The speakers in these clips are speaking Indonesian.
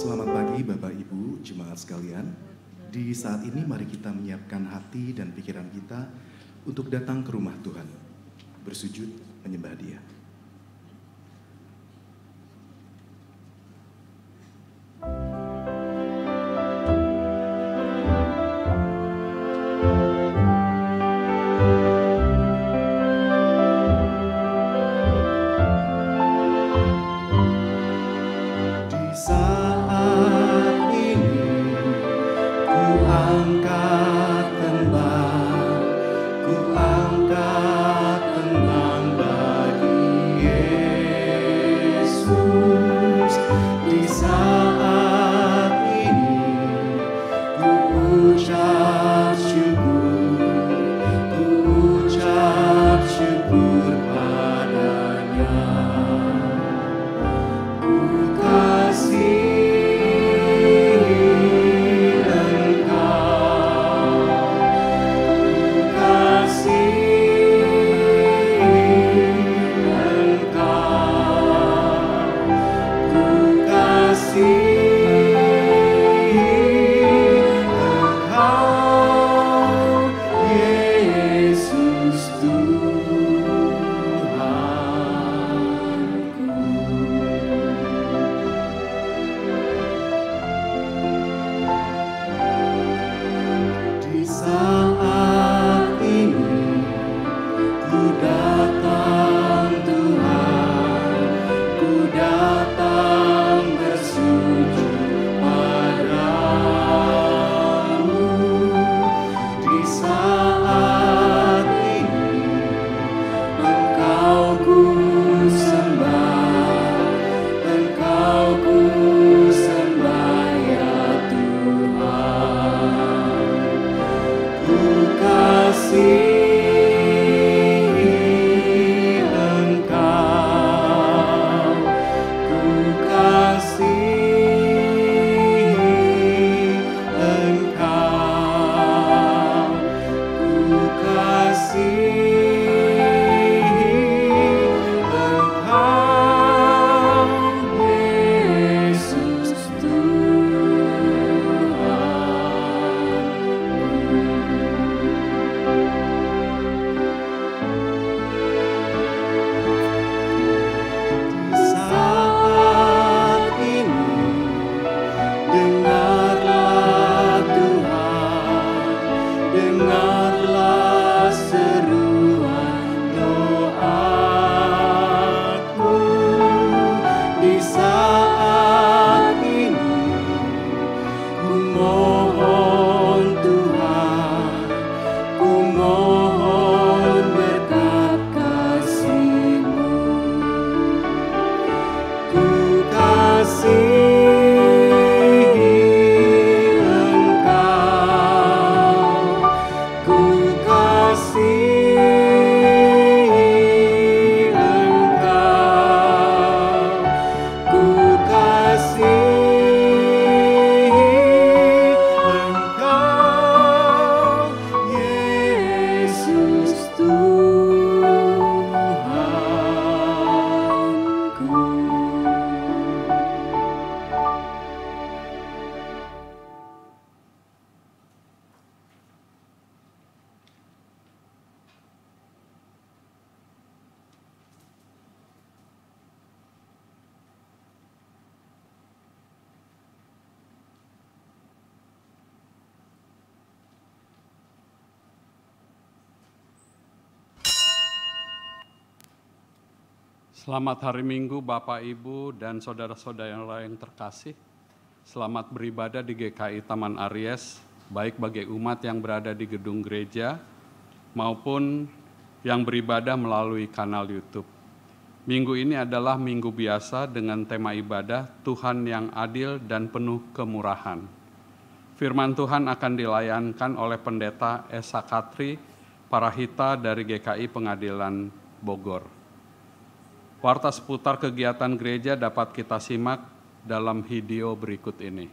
Selamat pagi Bapak Ibu, jemaat sekalian. Di saat ini mari kita menyiapkan hati dan pikiran kita untuk datang ke rumah Tuhan, bersujud menyembah Dia. Selamat hari Minggu Bapak, Ibu, dan saudara-saudara yang lain terkasih. Selamat beribadah di GKI Taman Aries, baik bagi umat yang berada di gedung gereja maupun yang beribadah melalui kanal YouTube. Minggu ini adalah minggu biasa dengan tema ibadah Tuhan yang adil dan penuh kemurahan. Firman Tuhan akan dilayankan oleh Pendeta Esa Katri Parahita dari GKI Pengadilan Bogor. Warta seputar kegiatan gereja dapat kita simak dalam video berikut ini.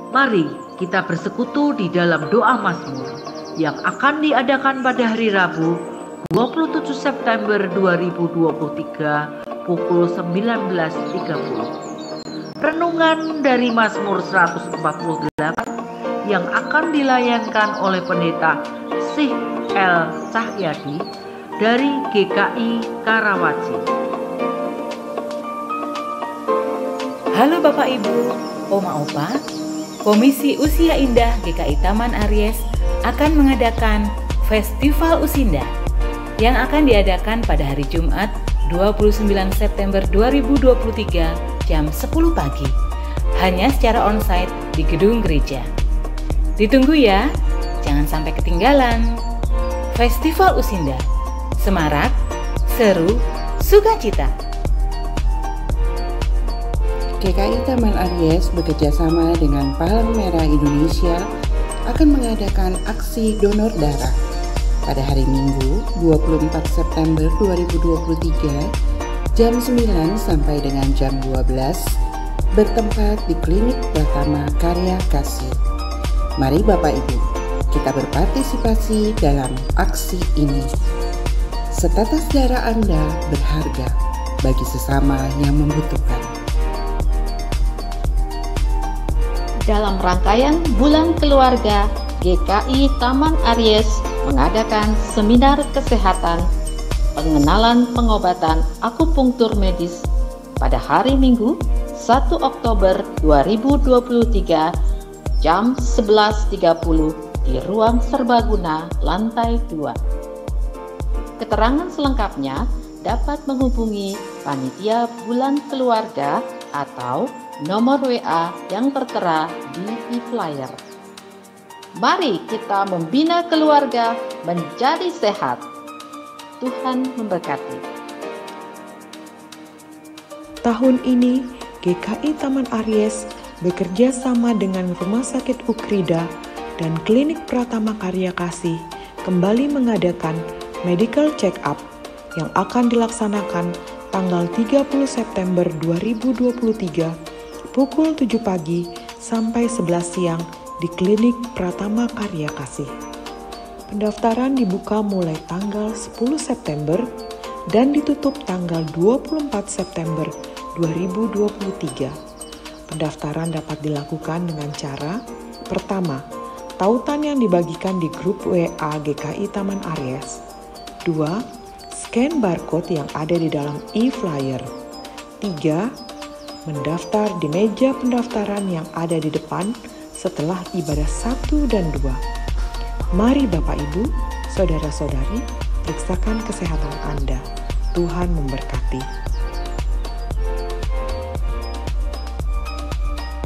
Mari kita bersekutu di dalam doa Mazmur yang akan diadakan pada hari Rabu 27 September 2023 pukul 19.30. Renungan dari Mazmur 148 yang akan dilayankan oleh Pendeta Syih L. Cahyadi dari GKI Karawaci. Halo Bapak Ibu, Oma Opa, Komisi Usia Indah GKI Taman Aries akan mengadakan Festival Usinda yang akan diadakan pada hari Jumat 29 September 2023 jam 10 pagi, hanya secara onsite di gedung gereja. Ditunggu ya, jangan sampai ketinggalan. Festival Usinda, semarak, seru, sukacita. GKI Taman Aries bekerjasama dengan Palang Merah Indonesia akan mengadakan aksi donor darah pada hari Minggu 24 September 2023 jam 9 sampai dengan jam 12 bertempat di Klinik Pratama Karya Kasih. Mari Bapak Ibu, kita berpartisipasi dalam aksi ini. Setetes darah Anda berharga bagi sesama yang membutuhkan. Dalam rangkaian Bulan Keluarga, GKI Taman Aries mengadakan seminar kesehatan pengenalan pengobatan akupunktur medis pada hari Minggu 1 Oktober 2023 jam 11.30 di Ruang Serbaguna lantai 2. Keterangan selengkapnya dapat menghubungi Panitia Bulan Keluarga atau nomor WA yang tertera di e-flyer. Mari kita membina keluarga menjadi sehat. Tuhan memberkati. Tahun ini, GKI Taman Aries bekerja sama dengan Rumah Sakit Ukrida dan Klinik Pratama Karya Kasih kembali mengadakan medical check-up yang akan dilaksanakan tanggal 30 September 2023 pukul 7 pagi sampai 11 siang di Klinik Pratama Karya Kasih. Pendaftaran dibuka mulai tanggal 10 September dan ditutup tanggal 24 September 2023. Pendaftaran dapat dilakukan dengan cara: pertama, tautan yang dibagikan di grup WA GKI Taman Aries. 2. Scan barcode yang ada di dalam e-flyer. 3. Mendaftar di meja pendaftaran yang ada di depan setelah ibadah 1 dan 2. Mari Bapak Ibu, Saudara-saudari, periksakan kesehatan Anda. Tuhan memberkati.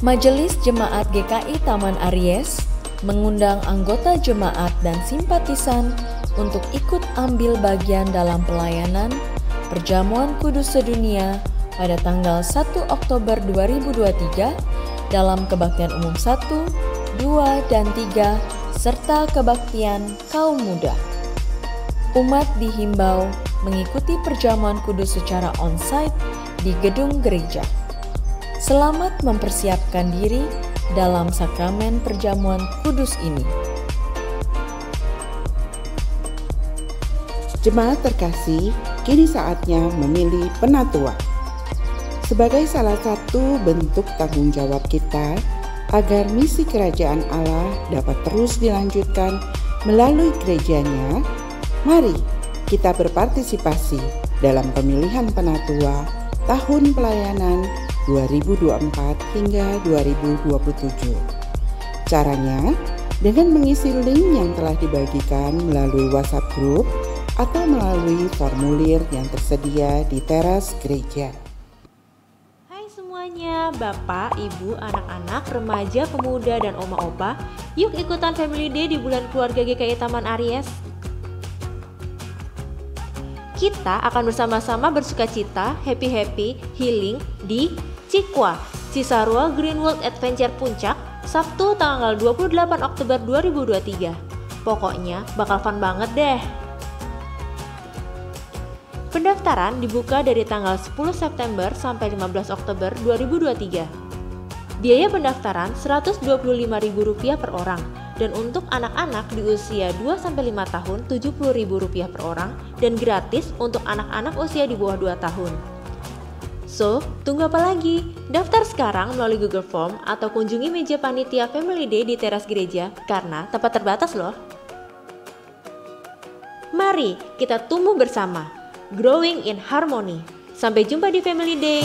Majelis Jemaat GKI Taman Aries mengundang anggota jemaat dan simpatisan untuk ikut ambil bagian dalam pelayanan Perjamuan Kudus Sedunia pada tanggal 1 Oktober 2023 dalam kebaktian umum 1, 2, dan 3 serta kebaktian kaum muda. Umat dihimbau mengikuti perjamuan kudus secara onsite di gedung gereja. Selamat mempersiapkan diri dalam sakramen perjamuan kudus ini. Jemaat terkasih, kini saatnya memilih penatua. Sebagai salah satu bentuk tanggung jawab kita agar misi kerajaan Allah dapat terus dilanjutkan melalui gerejanya, mari kita berpartisipasi dalam pemilihan penatua tahun pelayanan 2024 hingga 2027. Caranya dengan mengisi link yang telah dibagikan melalui WhatsApp Group atau melalui formulir yang tersedia di teras gereja. Semuanya, Bapak, Ibu, anak-anak, remaja, pemuda, dan oma-opa, yuk ikutan Family Day di bulan keluarga GKI Taman Aries. Kita akan bersama-sama bersukacita, happy, healing di Cikwa, Cisarua Greenwood Adventure Puncak, Sabtu tanggal 28 Oktober 2023. Pokoknya bakal fun banget deh. Pendaftaran dibuka dari tanggal 10 September sampai 15 Oktober 2023. Biaya pendaftaran Rp125.000 per orang Dan untuk anak-anak di usia 2-5 tahun Rp70.000 per orang dan gratis untuk anak-anak usia di bawah 2 tahun. So, tunggu apa lagi? Daftar sekarang melalui Google Form atau kunjungi meja panitia Family Day di teras gereja karena tempat terbatas loh. Mari kita tumbuh bersama, growing in harmony. Sampai jumpa di Family Day.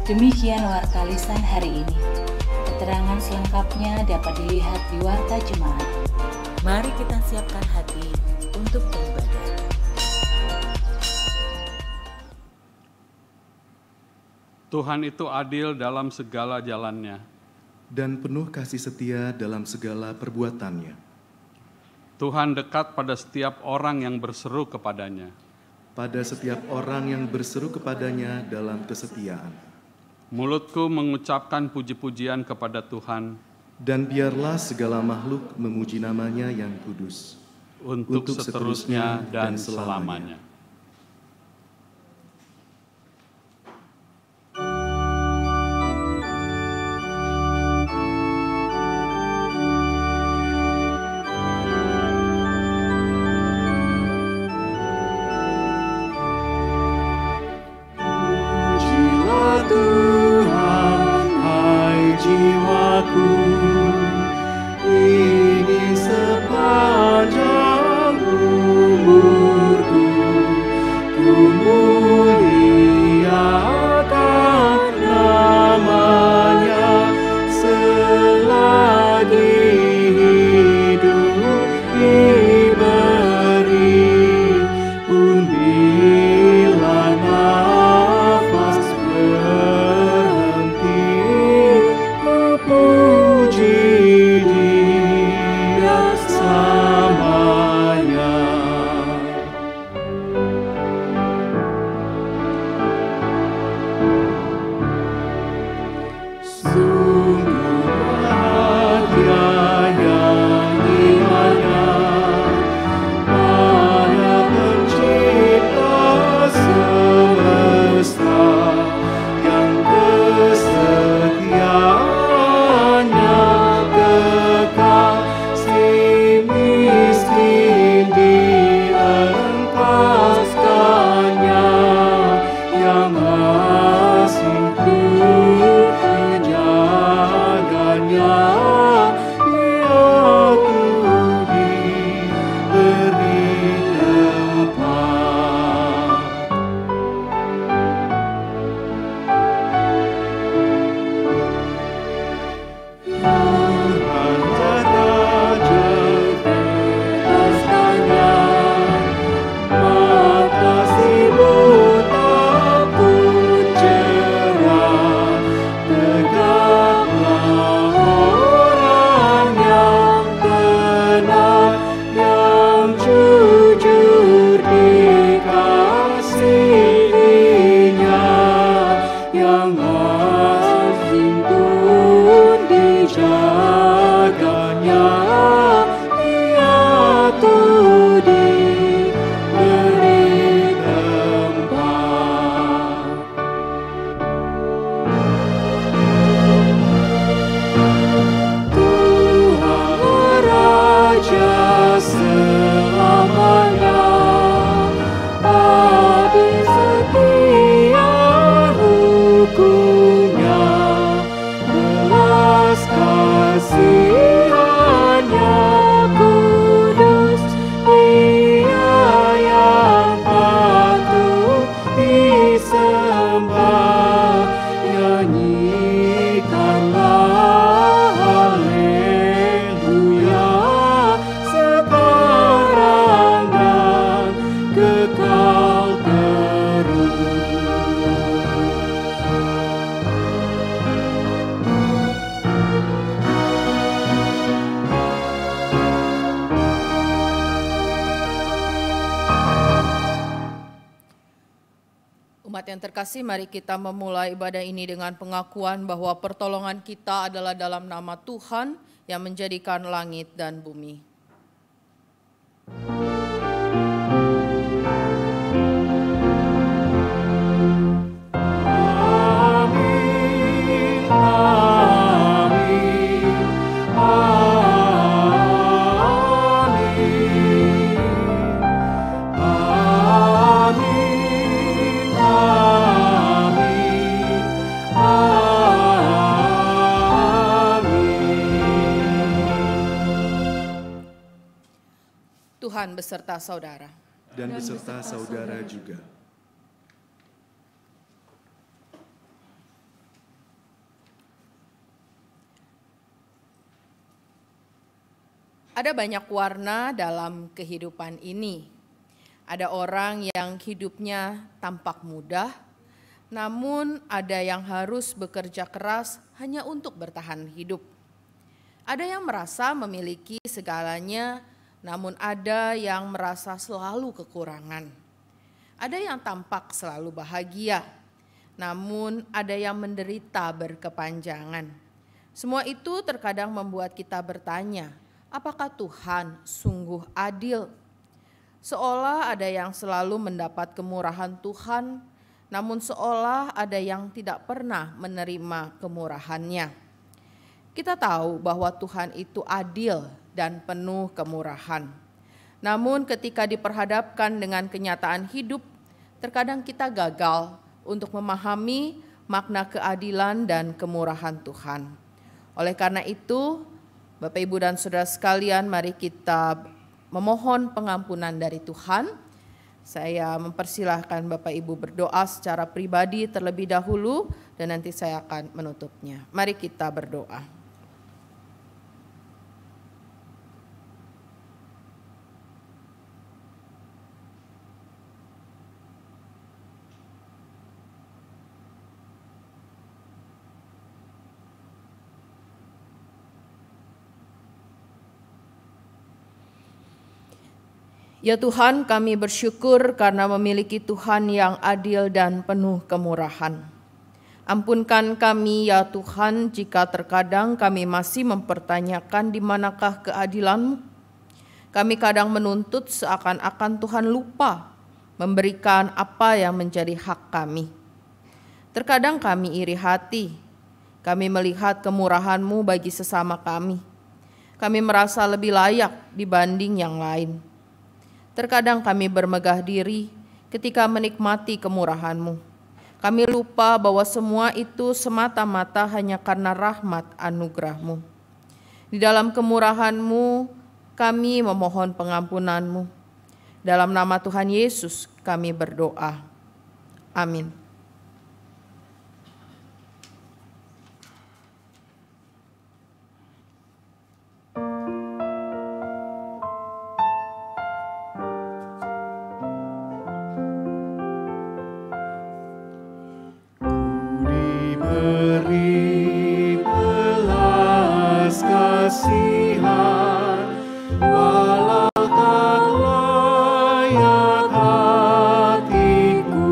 Demikian warta lisan hari ini. Keterangan selengkapnya dapat dilihat di warta jemaat. Mari kita siapkan hati untuk beribadah. Tuhan itu adil dalam segala jalannya dan penuh kasih setia dalam segala perbuatannya. Tuhan dekat pada setiap orang yang berseru kepadanya. Pada setiap orang yang berseru kepadanya dalam kesetiaan. Mulutku mengucapkan puji-pujian kepada Tuhan. Dan biarlah segala makhluk memuji namanya yang kudus. Untuk seterusnya dan selamanya. Umat yang terkasih, mari kita memulai ibadah ini dengan pengakuan bahwa pertolongan kita adalah dalam nama Tuhan yang menjadikan langit dan bumi. beserta saudara. Dan beserta saudara juga. Ada banyak warna dalam kehidupan ini. Ada orang yang hidupnya tampak mudah, namun ada yang harus bekerja keras hanya untuk bertahan hidup. Ada yang merasa memiliki segalanya, namun ada yang merasa selalu kekurangan. Ada yang tampak selalu bahagia, namun ada yang menderita berkepanjangan. Semua itu terkadang membuat kita bertanya, apakah Tuhan sungguh adil? Seolah ada yang selalu mendapat kemurahan Tuhan, namun seolah ada yang tidak pernah menerima kemurahannya. Kita tahu bahwa Tuhan itu adil dan penuh kemurahan. Namun ketika diperhadapkan dengan kenyataan hidup, terkadang kita gagal untuk memahami makna keadilan dan kemurahan Tuhan. Oleh karena itu, Bapak, Ibu, dan Saudara sekalian, mari kita memohon pengampunan dari Tuhan. Saya mempersilahkan Bapak Ibu berdoa secara pribadi terlebih dahulu dan nanti saya akan menutupnya. Mari kita berdoa. Ya Tuhan, kami bersyukur karena memiliki Tuhan yang adil dan penuh kemurahan. Ampunkan kami ya Tuhan jika terkadang kami masih mempertanyakan di manakah keadilan-Mu. Kami kadang menuntut seakan-akan Tuhan lupa memberikan apa yang menjadi hak kami. Terkadang kami iri hati, kami melihat kemurahan-Mu bagi sesama kami. Kami merasa lebih layak dibanding yang lain. Terkadang kami bermegah diri ketika menikmati kemurahan-Mu. Kami lupa bahwa semua itu semata-mata hanya karena rahmat anugerah-Mu. Di dalam kemurahan-Mu, kami memohon pengampunan-Mu. Dalam nama Tuhan Yesus kami berdoa. Amin. Beri belas kasihan, walau tak layak hatiku,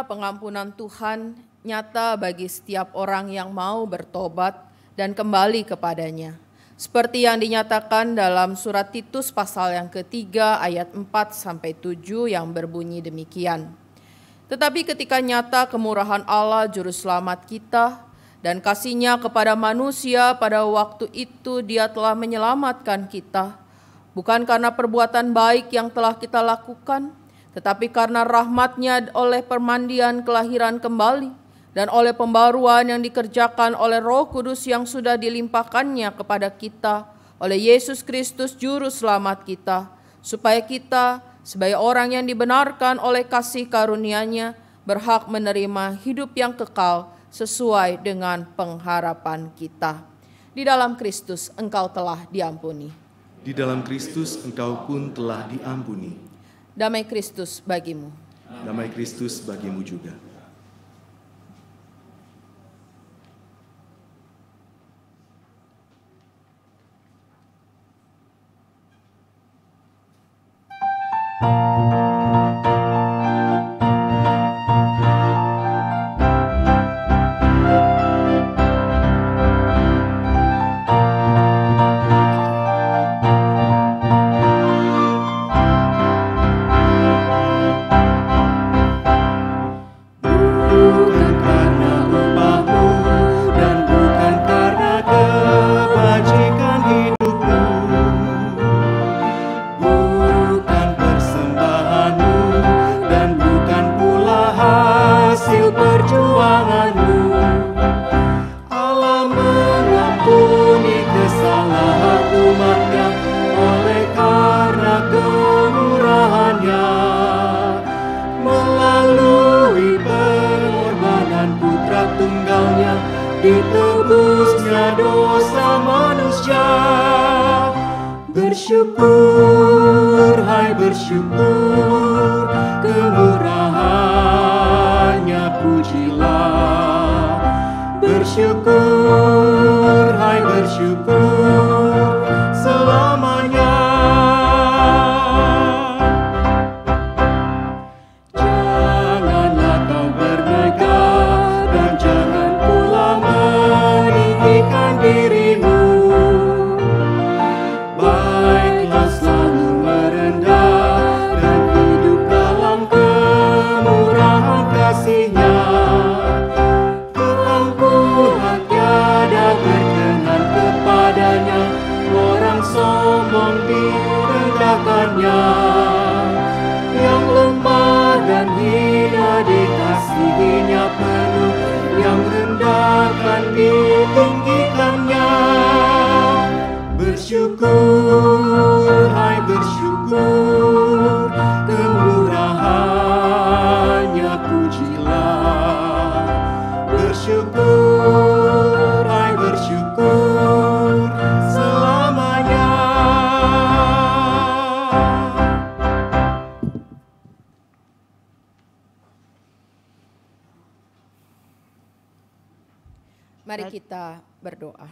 karunia pengampunan Tuhan nyata bagi setiap orang yang mau bertobat dan kembali kepadanya. Seperti yang dinyatakan dalam surat Titus pasal yang ketiga ayat 4-7 yang berbunyi demikian. Tetapi ketika nyata kemurahan Allah Juru Selamat kita dan kasih-Nya kepada manusia, pada waktu itu Dia telah menyelamatkan kita, bukan karena perbuatan baik yang telah kita lakukan, tetapi karena rahmat-Nya oleh permandian kelahiran kembali dan oleh pembaruan yang dikerjakan oleh Roh Kudus yang sudah dilimpahkan-Nya kepada kita oleh Yesus Kristus Juru Selamat kita, supaya kita sebagai orang yang dibenarkan oleh kasih karunia-Nya berhak menerima hidup yang kekal sesuai dengan pengharapan kita. Di dalam Kristus engkau telah diampuni. Di dalam Kristus engkau pun telah diampuni. Damai Kristus bagimu. Damai Kristus bagimu juga. ditebusnya dosa manusia. Bersyukur, hai bersyukur, kemurahannya pujilah. Bersyukur, hai bersyukur, selamanya. Janganlah kau bernegah dan jangan pula meninggikan dirimu. Baiklah selalu merendah dan hidup dalam kemurahan kasih-Nya. Keangkuhan tiada berkenan kepadanya, orang sombong direndahkannya. Yang lemah dan hina dikasihinya penuh, yang rendah akan ditinggikannya. Bersyukur, hai bersyukur, kemurahannya pujilah. Bersyukur, hai bersyukur, selamanya. Mari kita berdoa.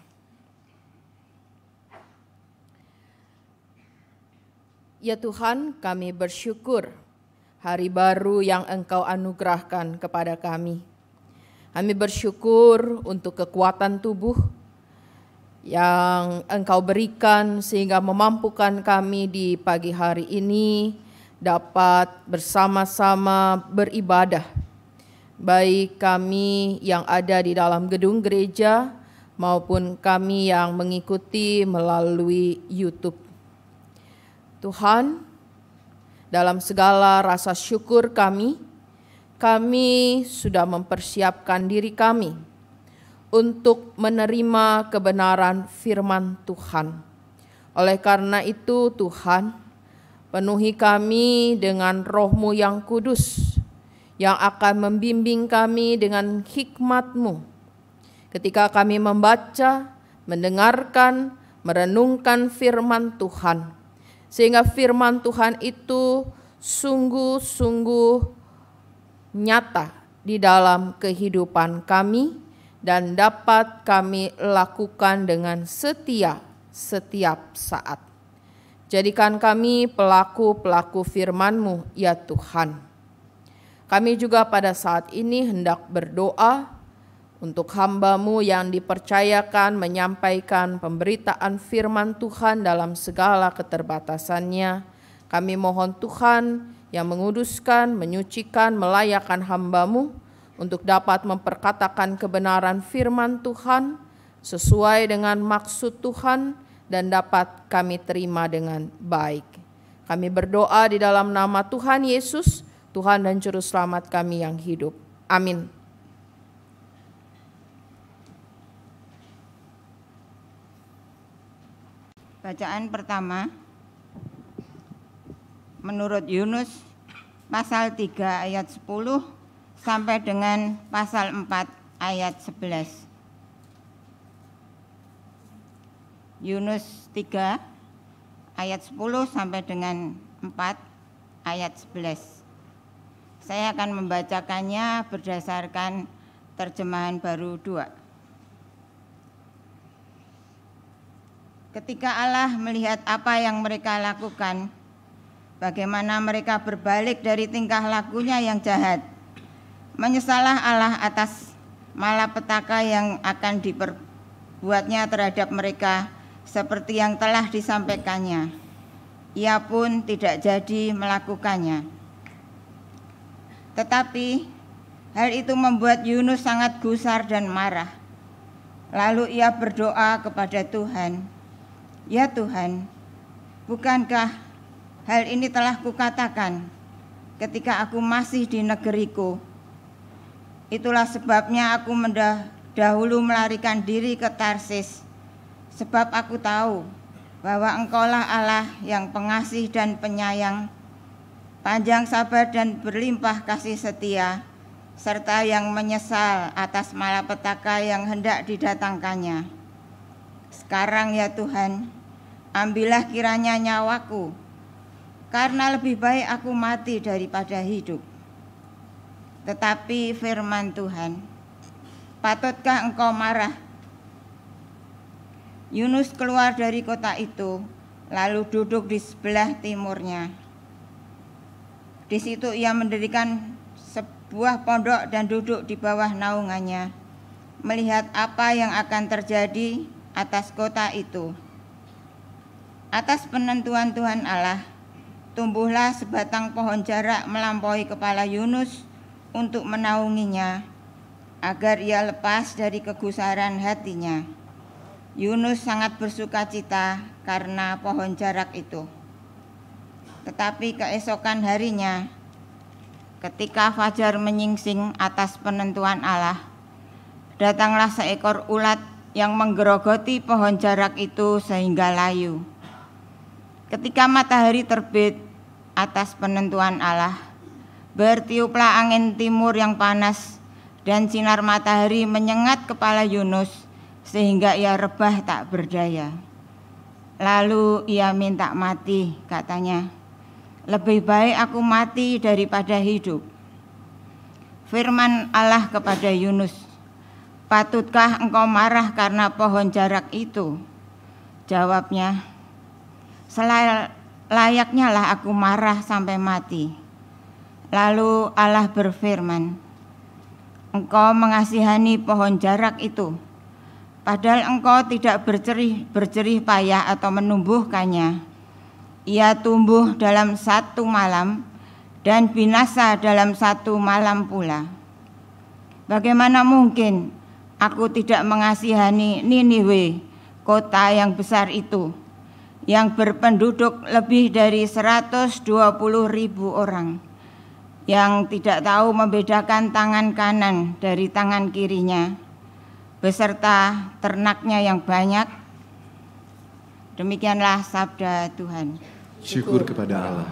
Ya Tuhan, kami bersyukur hari baru yang Engkau anugerahkan kepada kami. Kami bersyukur untuk kekuatan tubuh yang Engkau berikan sehingga memampukan kami di pagi hari ini dapat bersama-sama beribadah. Baik kami yang ada di dalam gedung gereja maupun kami yang mengikuti melalui YouTube. Tuhan, dalam segala rasa syukur kami sudah mempersiapkan diri kami untuk menerima kebenaran firman Tuhan. Oleh karena itu Tuhan, penuhi kami dengan Roh-Mu yang kudus, yang akan membimbing kami dengan hikmat-Mu. Ketika kami membaca, mendengarkan, merenungkan firman Tuhan, sehingga firman Tuhan itu sungguh-sungguh nyata di dalam kehidupan kami dan dapat kami lakukan dengan setia setiap saat. Jadikan kami pelaku-pelaku firman-Mu, ya Tuhan. Kami juga pada saat ini hendak berdoa untuk hamba-Mu yang dipercayakan menyampaikan pemberitaan firman Tuhan dalam segala keterbatasannya. Kami mohon Tuhan yang menguduskan, menyucikan, melayakkan hamba-Mu untuk dapat memperkatakan kebenaran firman Tuhan sesuai dengan maksud Tuhan dan dapat kami terima dengan baik. Kami berdoa di dalam nama Tuhan Yesus, Tuhan dan Juru Selamat kami yang hidup. Amin. Bacaan pertama menurut Yunus pasal 3 ayat 10 sampai dengan pasal 4 ayat 11. Yunus 3 ayat 10 sampai dengan 4 ayat 11. Saya akan membacakannya berdasarkan terjemahan baru 2. Ketika Allah melihat apa yang mereka lakukan, bagaimana mereka berbalik dari tingkah lakunya yang jahat, menyesallah Allah atas malapetaka yang akan diperbuatnya terhadap mereka seperti yang telah disampaikannya. Ia pun tidak jadi melakukannya. Tetapi hal itu membuat Yunus sangat gusar dan marah. Lalu ia berdoa kepada Tuhan, "Ya Tuhan, bukankah hal ini telah kukatakan ketika aku masih di negeriku? Itulah sebabnya aku dahulu melarikan diri ke Tarsis, sebab aku tahu bahwa Engkaulah Allah yang pengasih dan penyayang, panjang sabar dan berlimpah kasih setia, serta yang menyesal atas malapetaka yang hendak didatangkannya. Sekarang ya Tuhan, ambillah kiranya nyawaku, karena lebih baik aku mati daripada hidup." Tetapi firman Tuhan, "Patutkah engkau marah?" Yunus keluar dari kota itu, lalu duduk di sebelah timurnya. Di situ ia mendirikan sebuah pondok dan duduk di bawah naungannya, melihat apa yang akan terjadi atas kota itu. Atas penentuan Tuhan Allah, tumbuhlah sebatang pohon jarak melampaui kepala Yunus untuk menaunginya, agar ia lepas dari kegusaran hatinya. Yunus sangat bersukacita karena pohon jarak itu. Tetapi keesokan harinya, ketika fajar menyingsing atas penentuan Allah, datanglah seekor ulat yang menggerogoti pohon jarak itu sehingga layu. Ketika matahari terbit atas penentuan Allah, bertiuplah angin timur yang panas dan sinar matahari menyengat kepala Yunus sehingga ia rebah tak berdaya. Lalu ia minta mati, katanya, "Lebih baik aku mati daripada hidup." Firman Allah kepada Yunus, "Patutkah engkau marah karena pohon jarak itu?" Jawabnya, "Selayaknya lah aku marah sampai mati." Lalu Allah berfirman, "Engkau mengasihani pohon jarak itu, padahal engkau tidak berjerih payah atau menumbuhkannya. Ia tumbuh dalam 1 malam dan binasa dalam 1 malam pula. Bagaimana mungkin aku tidak mengasihani Niniwe, kota yang besar itu, yang berpenduduk lebih dari 120.000 orang, yang tidak tahu membedakan tangan kanan dari tangan kirinya, beserta ternaknya yang banyak." Demikianlah sabda Tuhan. Syukur kepada Allah.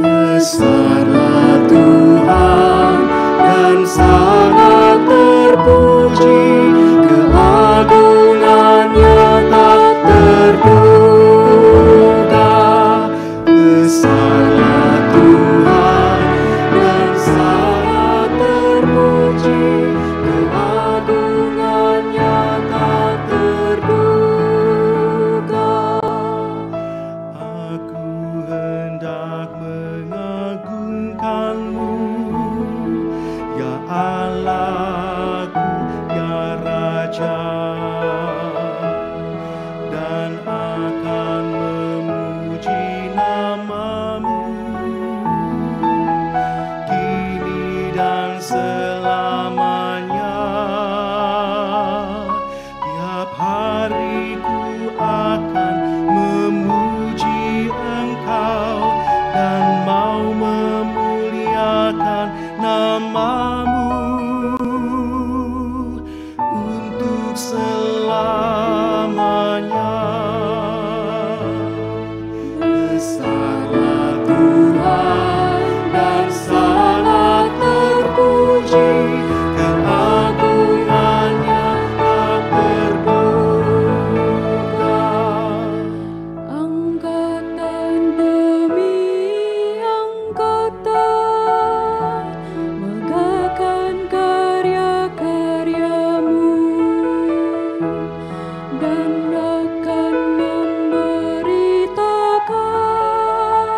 Besarlah Tuhan dan sangat terpuji, keagungannya tak terduga. untuk selamanya. Besarlah Tuhan dan sangat terpuji, keagungannya tak terduga. Angkatan demi angkatan megahkan karya-karyamu dan akan memberitakan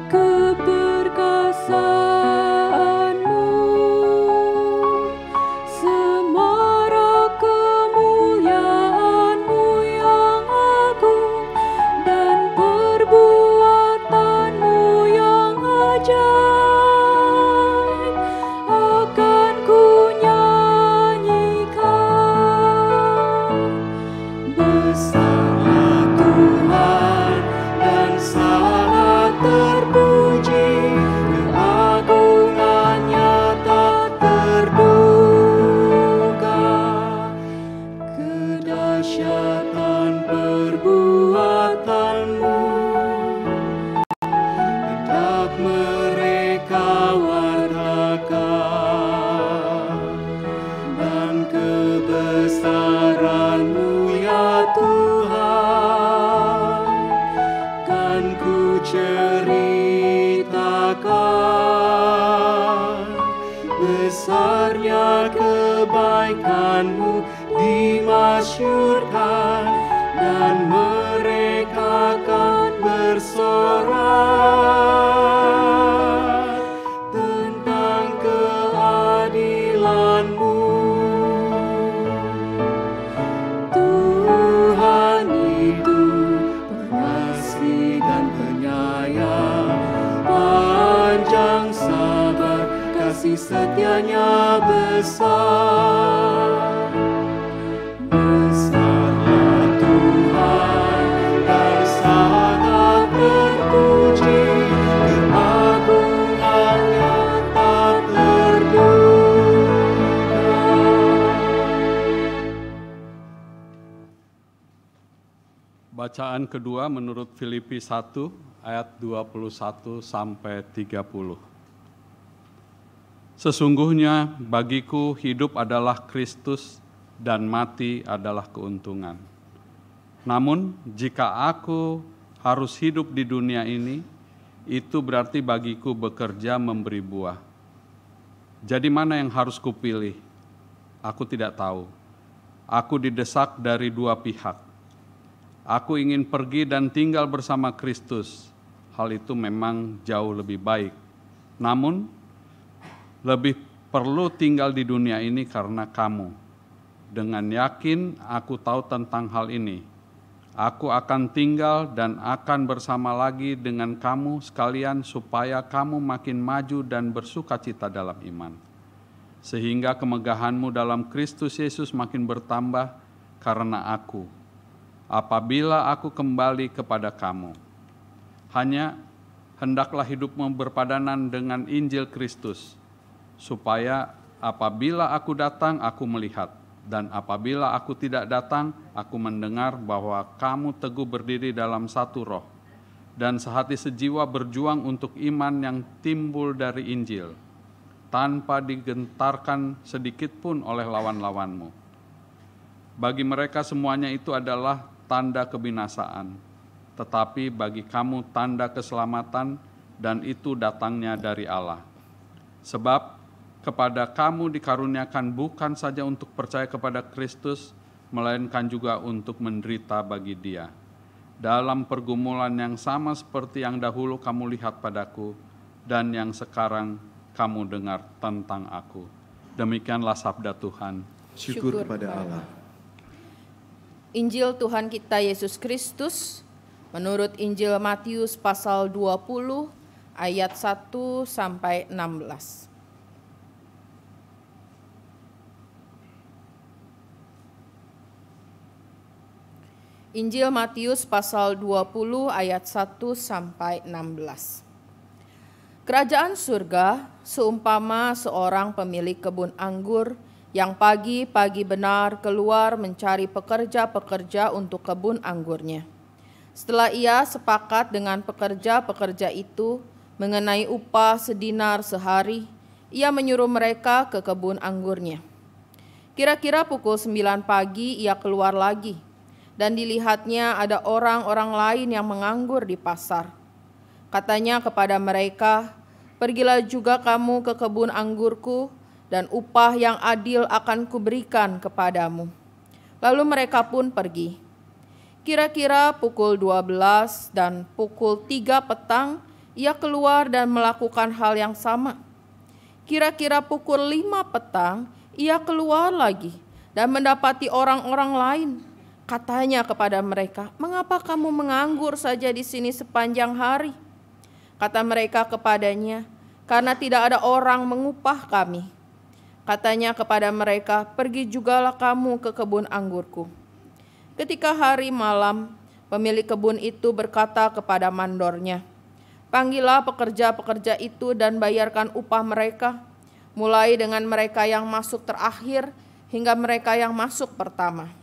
keperkasaanmu. Semarak kemuliaanmu yang agung dan perbuatanmu yang ajaib akan ku nyanyikan. Besarlah Tuhan dan sangat terpuji, keagungannya tak terduga. Kedahsyatan perbuatanmu hendak mereka wartakan, dan kebesaranmu ya Tuhan kan ku ceritakan. Besarnya kebaikanmu dimasyurkan, dan mereka kan bersorak tentang keadilanmu. Tuhan itu pengasih dan penyayang, panjang sabar, kasih setianya besar. Besarlah Tuhan dan sangat terpuji, keagungannya tak terduga. Bacaan kedua menurut Filipi 1 ayat 21 sampai 30. Sesungguhnya bagiku hidup adalah Kristus dan mati adalah keuntungan. Namun jika aku harus hidup di dunia ini, itu berarti bagiku bekerja memberi buah. Jadi mana yang harus kupilih? Aku tidak tahu. Aku didesak dari dua pihak. Aku ingin pergi dan tinggal bersama Kristus. Hal itu memang jauh lebih baik. Namun, lebih perlu tinggal di dunia ini karena kamu. Dengan yakin aku tahu tentang hal ini. Aku akan tinggal dan akan bersama lagi dengan kamu sekalian supaya kamu makin maju dan bersukacita dalam iman. Sehingga kemegahanmu dalam Kristus Yesus makin bertambah karena aku. Apabila aku kembali kepada kamu, hanya hendaklah hidupmu berpadanan dengan Injil Kristus, supaya apabila aku datang, aku melihat, dan apabila aku tidak datang, aku mendengar bahwa kamu teguh berdiri dalam satu roh, dan sehati sejiwa berjuang untuk iman yang timbul dari Injil, tanpa digentarkan sedikit pun oleh lawan-lawanmu. Bagi mereka semuanya itu adalah tanda kebinasaan, tetapi bagi kamu tanda keselamatan, dan itu datangnya dari Allah. Sebab kepada kamu dikaruniakan bukan saja untuk percaya kepada Kristus, melainkan juga untuk menderita bagi Dia, dalam pergumulan yang sama seperti yang dahulu kamu lihat padaku, dan yang sekarang kamu dengar tentang aku. Demikianlah sabda Tuhan. Syukur kepada Allah. Injil Tuhan kita Yesus Kristus menurut Injil Matius pasal 20 ayat 1 sampai 16. Injil Matius pasal 20 ayat 1 sampai 16. Kerajaan surga seumpama seorang pemilik kebun anggur yang pagi-pagi benar keluar mencari pekerja-pekerja untuk kebun anggurnya. Setelah ia sepakat dengan pekerja-pekerja itu mengenai upah sedinar sehari, ia menyuruh mereka ke kebun anggurnya. Kira-kira pukul 9 pagi ia keluar lagi, dan dilihatnya ada orang-orang lain yang menganggur di pasar. Katanya kepada mereka, "Pergilah juga kamu ke kebun anggurku, dan upah yang adil akan kuberikan kepadamu." Lalu mereka pun pergi. Kira-kira pukul 12 dan pukul 3 petang, ia keluar dan melakukan hal yang sama. Kira-kira pukul 5 petang, ia keluar lagi dan mendapati orang-orang lain. Katanya kepada mereka, "Mengapa kamu menganggur saja di sini sepanjang hari?" Kata mereka kepadanya, "Karena tidak ada orang mengupah kami." Katanya kepada mereka, "Pergi jugalah kamu ke kebun anggurku." Ketika hari malam, pemilik kebun itu berkata kepada mandornya, "Panggillah pekerja-pekerja itu dan bayarkan upah mereka, mulai dengan mereka yang masuk terakhir hingga mereka yang masuk pertama."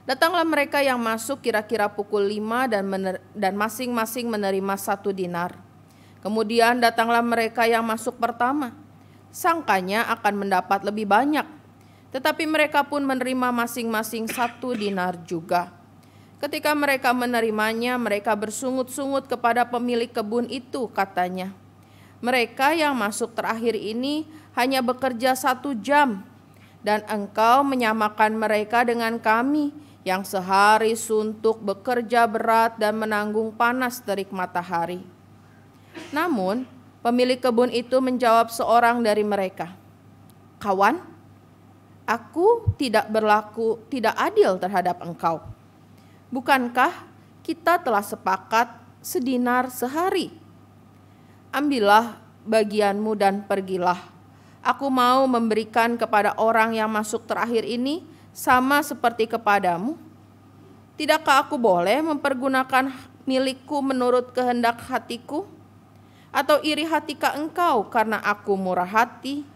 Datanglah mereka yang masuk kira-kira pukul 5 dan masing-masing menerima 1 dinar. Kemudian datanglah mereka yang masuk pertama. Sangkanya akan mendapat lebih banyak, tetapi mereka pun menerima masing-masing 1 dinar juga. Ketika mereka menerimanya, mereka bersungut-sungut kepada pemilik kebun itu, katanya, "Mereka yang masuk terakhir ini hanya bekerja 1 jam, dan engkau menyamakan mereka dengan kami yang sehari suntuk bekerja berat dan menanggung panas terik matahari." Namun, pemilik kebun itu menjawab seorang dari mereka, "Kawan, aku tidak berlaku tidak adil terhadap engkau. Bukankah kita telah sepakat sedinar sehari? Ambillah bagianmu dan pergilah. Aku mau memberikan kepada orang yang masuk terakhir ini sama seperti kepadamu. Tidakkah aku boleh mempergunakan milikku menurut kehendak hatiku? Atau iri hatikah engkau karena aku murah hati?"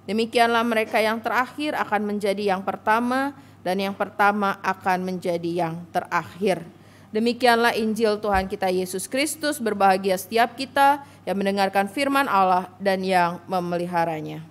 Demikianlah mereka yang terakhir akan menjadi yang pertama, dan yang pertama akan menjadi yang terakhir. Demikianlah Injil Tuhan kita Yesus Kristus. Berbahagia setiap kita yang mendengarkan firman Allah dan yang memeliharanya.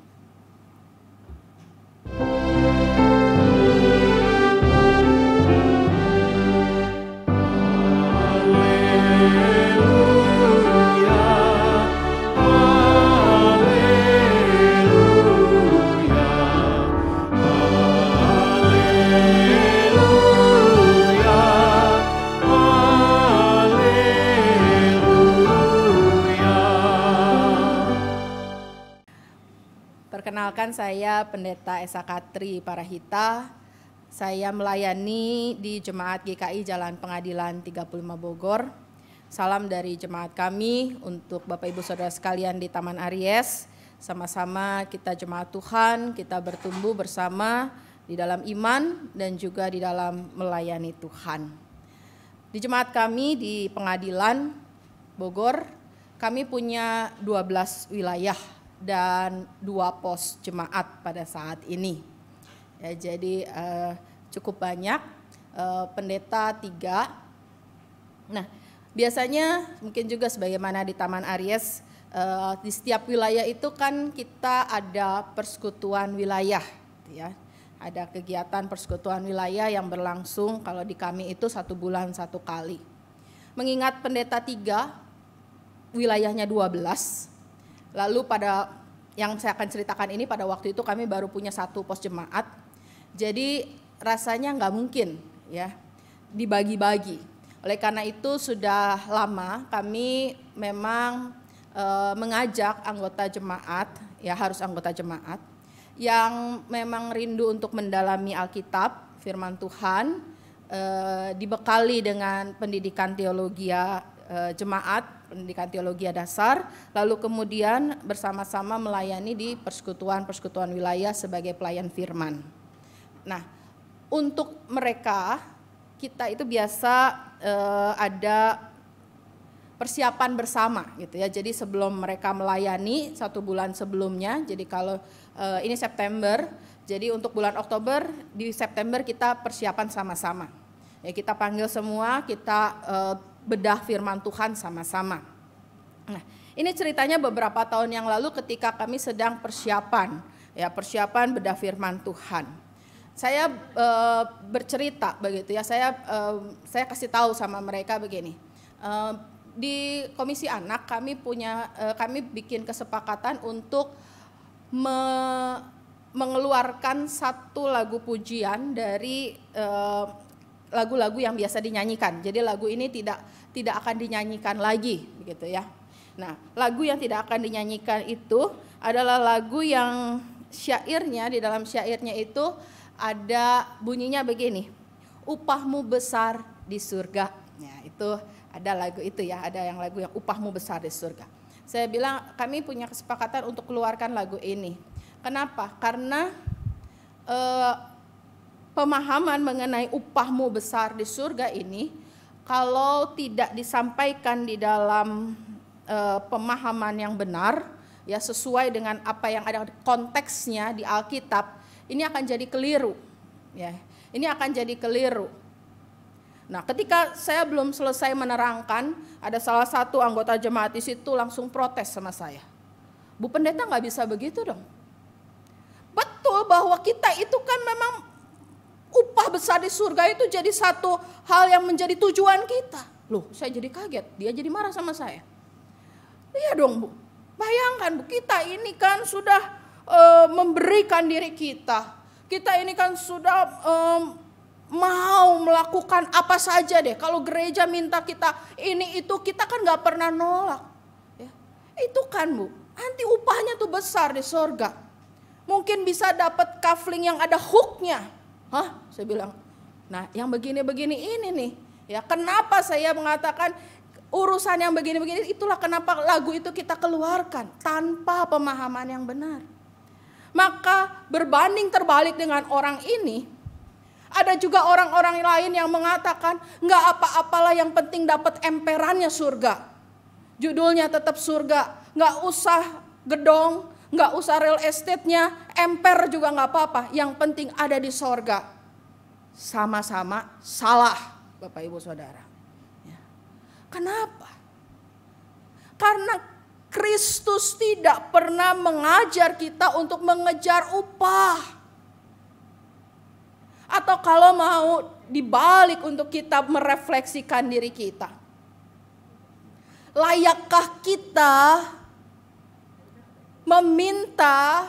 Perkenalkan, saya Pendeta Esa Katri Parahita. Saya melayani di Jemaat GKI Jalan Pengadilan 35 Bogor. Salam dari jemaat kami untuk Bapak Ibu Saudara sekalian di Taman Aries. Sama-sama kita jemaat Tuhan, kita bertumbuh bersama di dalam iman dan juga di dalam melayani Tuhan. Di jemaat kami di Pengadilan Bogor, kami punya 12 wilayah dan 2 pos jemaat pada saat ini. Ya, jadi cukup banyak, pendeta 3. Nah, biasanya mungkin juga sebagaimana di Taman Aries, di setiap wilayah itu kan kita ada persekutuan wilayah, ya. Ada kegiatan persekutuan wilayah yang berlangsung, kalau di kami itu 1 bulan 1 kali. Mengingat pendeta 3, wilayahnya 12. Lalu pada yang saya akan ceritakan ini, pada waktu itu kami baru punya 1 pos jemaat. Jadi rasanya nggak mungkin ya dibagi-bagi. Oleh karena itu sudah lama kami memang mengajak anggota jemaat, ya harus anggota jemaat, yang memang rindu untuk mendalami Alkitab, firman Tuhan, dibekali dengan pendidikan teologi jemaat, pendidikan teologi dasar, lalu kemudian bersama-sama melayani di persekutuan-persekutuan wilayah sebagai pelayan firman. Nah, untuk mereka, kita itu biasa ada persiapan bersama gitu ya. Jadi sebelum mereka melayani 1 bulan sebelumnya, jadi kalau ini September, jadi untuk bulan Oktober, di September kita persiapan sama-sama. Ya, kita panggil semua, kita bedah firman Tuhan sama-sama. Nah, ini ceritanya beberapa tahun yang lalu ketika kami sedang persiapan bedah firman Tuhan. Saya bercerita begitu ya, saya kasih tahu sama mereka begini. Di Komisi Anak kami bikin kesepakatan untuk mengeluarkan 1 lagu pujian dari lagu-lagu yang biasa dinyanyikan. Jadi lagu ini tidak akan dinyanyikan lagi begitu ya. Nah, lagu yang tidak akan dinyanyikan itu adalah lagu yang syairnya, di dalam syairnya itu ada bunyinya begini. Upahmu besar di surga. Ya, itu ada lagu itu ya, ada yang lagu yang upahmu besar di surga. Saya bilang kami punya kesepakatan untuk keluarkan lagu ini. Kenapa? Karena pemahaman mengenai upahmu besar di surga ini kalau tidak disampaikan di dalam pemahaman yang benar, ya sesuai dengan apa yang ada konteksnya di Alkitab, ini akan jadi keliru. Ya, ini akan jadi keliru. Nah, ketika saya belum selesai menerangkan, ada salah satu anggota jemaat di situ langsung protes sama saya. Bu Pendeta nggak bisa begitu dong. Betul bahwa kita itu kan memang upah besar di surga itu jadi satu hal yang menjadi tujuan kita. Loh, saya jadi kaget, dia jadi marah sama saya. Iya dong Bu, bayangkan Bu, kita ini kan sudah memberikan diri kita. Kita ini kan sudah mau melakukan apa saja deh. Kalau gereja minta kita ini itu, kita kan gak pernah nolak. Ya, itu kan Bu, nanti upahnya tuh besar di surga. Mungkin bisa dapat kafling yang ada hooknya. Hah? Saya bilang, nah yang begini-begini ini nih. Ya, kenapa saya mengatakan urusan yang begini-begini, itulah kenapa lagu itu kita keluarkan tanpa pemahaman yang benar. Maka berbanding terbalik dengan orang ini, ada juga orang-orang lain yang mengatakan nggak apa-apalah, yang penting dapat emperannya surga. Judulnya tetap surga, nggak usah gedong, nggak usah real estate-nya, emper juga nggak apa-apa, yang penting ada di surga. Sama-sama salah, Bapak Ibu Saudara. Kenapa? Karena Kristus tidak pernah mengajar kita untuk mengejar upah. Atau kalau mau dibalik untuk kita merefleksikan diri kita. Layakkah kita meminta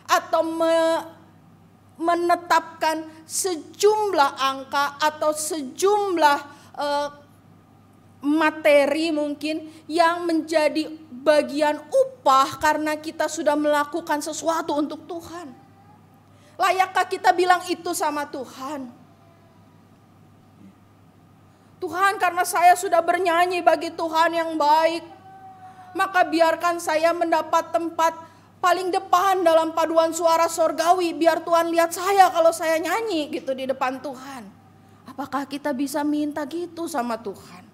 atau menetapkan sejumlah angka atau sejumlah materi mungkin yang menjadi bagian upah karena kita sudah melakukan sesuatu untuk Tuhan? Layakkah kita bilang itu sama Tuhan? Tuhan, karena saya sudah bernyanyi bagi Tuhan yang baik, maka biarkan saya mendapat tempat paling depan dalam paduan suara sorgawi, biar Tuhan lihat saya kalau saya nyanyi gitu di depan Tuhan. Apakah kita bisa minta gitu sama Tuhan?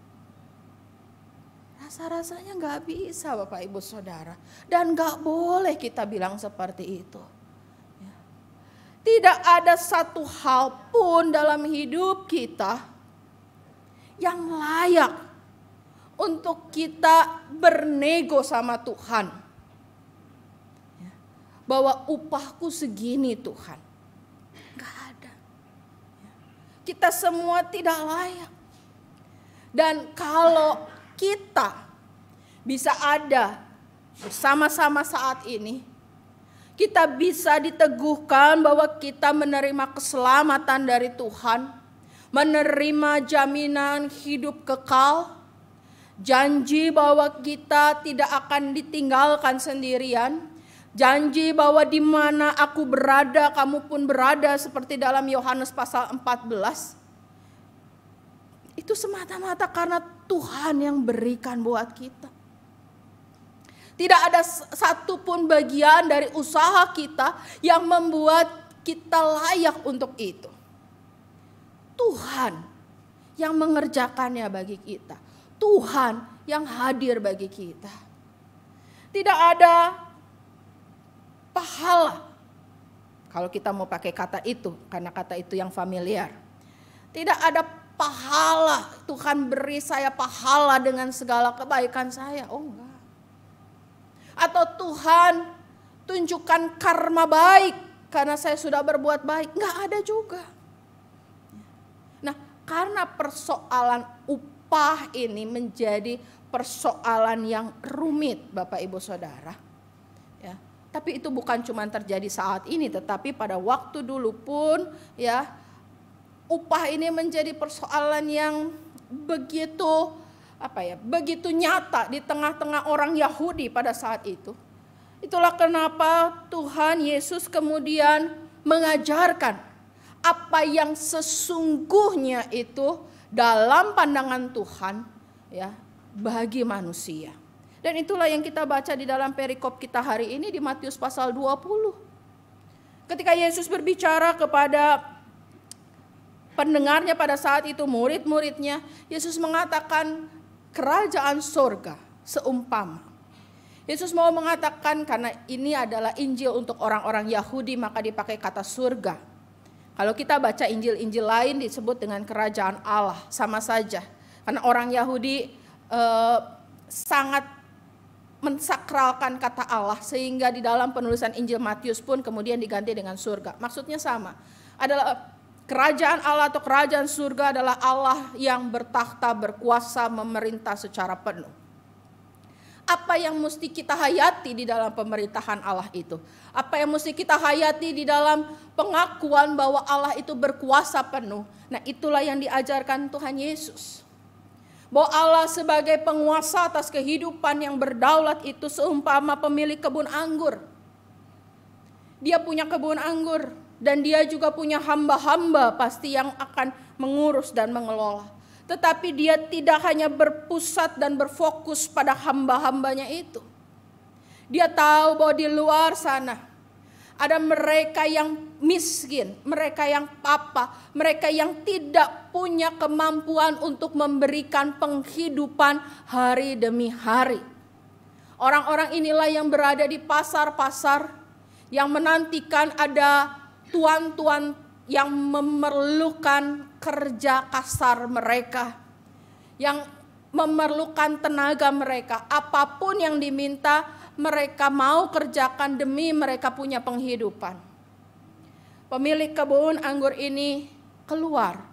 Rasa-rasanya gak bisa Bapak Ibu Saudara. Dan gak boleh kita bilang seperti itu. Tidak ada satu hal pun dalam hidup kita yang layak untuk kita bernego sama Tuhan. Bahwa upahku segini Tuhan. Gak ada. Kita semua tidak layak. Dan kalau kita bisa ada bersama-sama saat ini, kita bisa diteguhkan bahwa kita menerima keselamatan dari Tuhan, menerima jaminan hidup kekal, janji bahwa kita tidak akan ditinggalkan sendirian, janji bahwa di mana aku berada, kamu pun berada, seperti dalam Yohanes pasal 14. Itu semata-mata karena Tuhan yang berikan buat kita. Tidak ada satupun bagian dari usaha kita yang membuat kita layak untuk itu. Tuhan yang mengerjakannya bagi kita. Tuhan yang hadir bagi kita. Tidak ada pahala. Kalau kita mau pakai kata itu, karena kata itu yang familiar. Tidak ada pahala, Tuhan beri saya pahala dengan segala kebaikan saya. Oh enggak. Atau Tuhan tunjukkan karma baik karena saya sudah berbuat baik. Enggak ada juga. Nah, karena persoalan upah ini menjadi persoalan yang rumit Bapak Ibu Saudara. Ya. Tapi itu bukan cuma terjadi saat ini, tetapi pada waktu dulu pun ya upah ini menjadi persoalan yang begitu begitu nyata di tengah-tengah orang Yahudi pada saat itu. Itulah kenapa Tuhan Yesus kemudian mengajarkan apa yang sesungguhnya itu dalam pandangan Tuhan ya bagi manusia. Dan itulah yang kita baca di dalam perikop kita hari ini di Matius pasal 20. Ketika Yesus berbicara kepada pendengarnya pada saat itu, murid-muridnya, Yesus mengatakan kerajaan surga seumpama. Yesus mau mengatakan karena ini adalah Injil untuk orang-orang Yahudi maka dipakai kata surga. Kalau kita baca Injil-Injil lain disebut dengan kerajaan Allah, sama saja. Karena orang Yahudi sangat mensakralkan kata Allah sehingga di dalam penulisan Injil Matius pun kemudian diganti dengan surga. Maksudnya sama. Adalah kerajaan Allah atau kerajaan surga adalah Allah yang bertakhta, berkuasa, memerintah secara penuh. Apa yang mesti kita hayati di dalam pemerintahan Allah itu? Apa yang mesti kita hayati di dalam pengakuan bahwa Allah itu berkuasa penuh? Nah, itulah yang diajarkan Tuhan Yesus. Bahwa Allah sebagai penguasa atas kehidupan yang berdaulat itu seumpama pemilik kebun anggur. Dia punya kebun anggur dan dia juga punya hamba-hamba pasti yang akan mengurus dan mengelola. Tetapi dia tidak hanya berpusat dan berfokus pada hamba-hambanya itu. Dia tahu bahwa di luar sana ada mereka yang miskin, mereka yang papa, mereka yang tidak punya kemampuan untuk memberikan penghidupan hari demi hari. Orang-orang inilah yang berada di pasar-pasar yang menantikan ada tuan-tuan yang memerlukan kerja kasar mereka, yang memerlukan tenaga mereka, apapun yang diminta mereka mau kerjakan demi mereka punya penghidupan. Pemilik kebun anggur ini keluar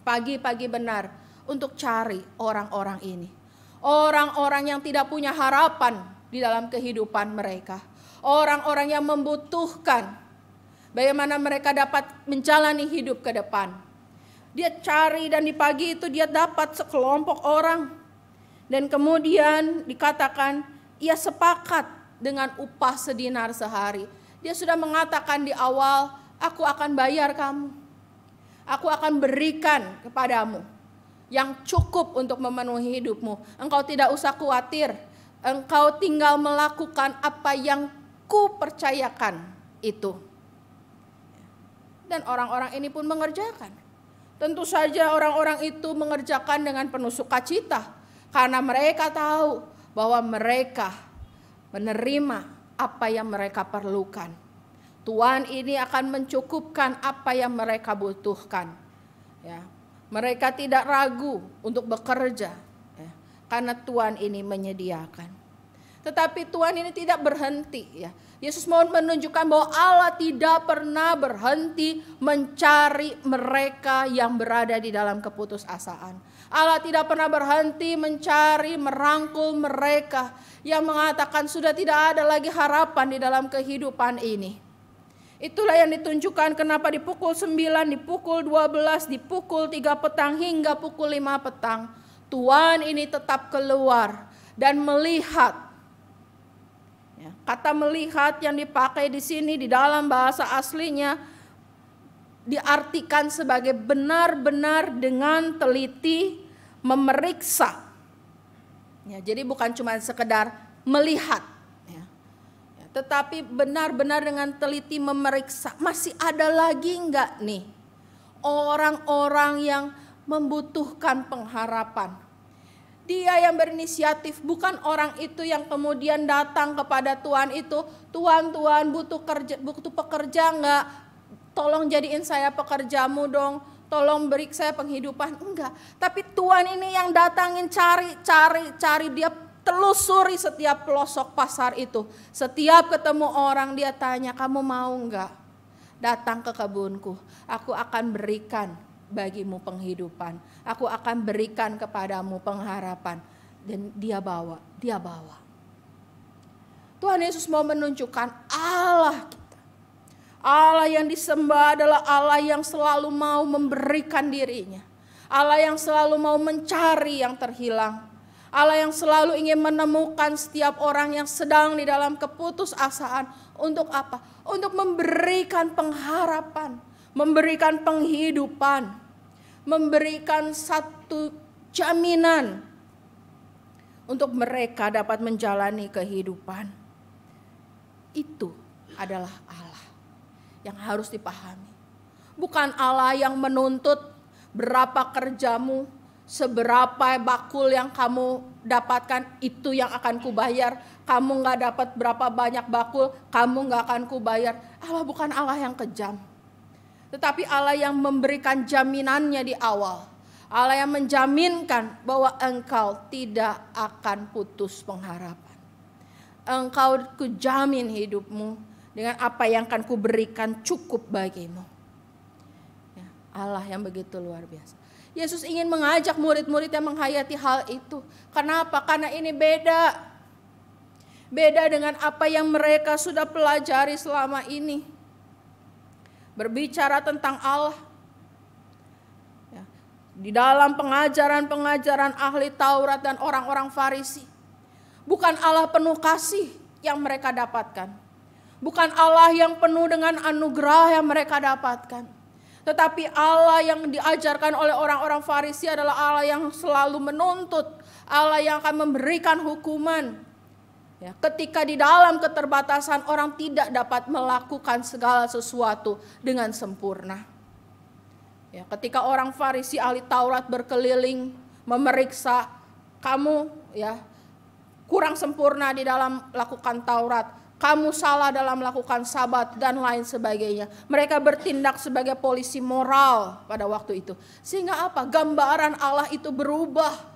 pagi-pagi benar untuk cari orang-orang ini. Orang-orang yang tidak punya harapan di dalam kehidupan mereka. Orang-orang yang membutuhkan bagaimana mereka dapat menjalani hidup ke depan. Dia cari dan di pagi itu dia dapat sekelompok orang. Dan kemudian dikatakan ia sepakat dengan upah sedinar sehari. Dia sudah mengatakan di awal, aku akan bayar kamu. Aku akan berikan kepadamu yang cukup untuk memenuhi hidupmu. Engkau tidak usah khawatir. Engkau tinggal melakukan apa yang kupercayakan itu. Dan orang-orang ini pun mengerjakan. Tentu saja orang-orang itu mengerjakan dengan penuh sukacita. Karena mereka tahu bahwa mereka menerima apa yang mereka perlukan. Tuhan ini akan mencukupkan apa yang mereka butuhkan. Ya, mereka tidak ragu untuk bekerja, ya, karena Tuhan ini menyediakan. Tetapi Tuhan ini tidak berhenti. Ya. Yesus mau menunjukkan bahwa Allah tidak pernah berhenti mencari mereka yang berada di dalam keputusasaan. Allah tidak pernah berhenti mencari, merangkul mereka yang mengatakan sudah tidak ada lagi harapan di dalam kehidupan ini. Itulah yang ditunjukkan kenapa di pukul 9, di pukul 12, di pukul 3 petang hingga pukul 5 petang. Tuhan ini tetap keluar dan melihat. Ya, kata melihat yang dipakai di sini di dalam bahasa aslinya diartikan sebagai benar-benar dengan teliti memeriksa. Ya, jadi bukan cuma sekedar melihat, ya. Ya, tetapi benar-benar dengan teliti memeriksa. Masih ada lagi enggak nih orang-orang yang membutuhkan pengharapan? Dia yang berinisiatif, bukan orang itu yang kemudian datang kepada Tuhan itu, Tuhan butuh pekerja enggak? Tolong jadiin saya pekerjamu dong, tolong beri saya penghidupan. Enggak, tapi Tuhan ini yang datangin cari, dia telusuri setiap pelosok pasar itu. Setiap ketemu orang dia tanya, kamu mau enggak datang ke kebunku? Aku akan berikan bagimu penghidupan. Aku akan berikan kepadamu pengharapan. Dan dia bawa. Tuhan Yesus mau menunjukkan Allah kita. Allah yang disembah adalah Allah yang selalu mau memberikan dirinya. Allah yang selalu mau mencari yang terhilang. Allah yang selalu ingin menemukan setiap orang yang sedang di dalam keputusasaan. Untuk apa? Untuk memberikan pengharapan, memberikan penghidupan, memberikan satu jaminan untuk mereka dapat menjalani kehidupan. Itu adalah Allah yang harus dipahami. Bukan Allah yang menuntut berapa kerjamu, seberapa bakul yang kamu dapatkan itu yang akan kubayar. Kamu gak dapat berapa banyak bakul, kamu gak akan kubayar. Allah bukan Allah yang kejam. Tetapi Allah yang memberikan jaminannya di awal. Allah yang menjaminkan bahwa engkau tidak akan putus pengharapan. Engkau kujamin hidupmu dengan apa yang akan kuberikan cukup bagimu. Ya, Allah yang begitu luar biasa. Yesus ingin mengajak murid-murid yang menghayati hal itu. Kenapa? Karena ini beda. Beda dengan apa yang mereka sudah pelajari selama ini. Berbicara tentang Allah. Ya, di dalam pengajaran ahli Taurat dan orang-orang Farisi. Bukan Allah penuh kasih yang mereka dapatkan. Bukan Allah yang penuh dengan anugerah yang mereka dapatkan. Tetapi Allah yang diajarkan oleh orang-orang Farisi adalah Allah yang selalu menuntut. Allah yang akan memberikan hukuman. Ya, ketika di dalam keterbatasan orang tidak dapat melakukan segala sesuatu dengan sempurna. Ya, ketika orang Farisi ahli Taurat berkeliling memeriksa kamu ya kurang sempurna di dalam melakukan Taurat, kamu salah dalam melakukan Sabat dan lain sebagainya. Mereka bertindak sebagai polisi moral pada waktu itu. Sehingga apa? Gambaran Allah itu berubah.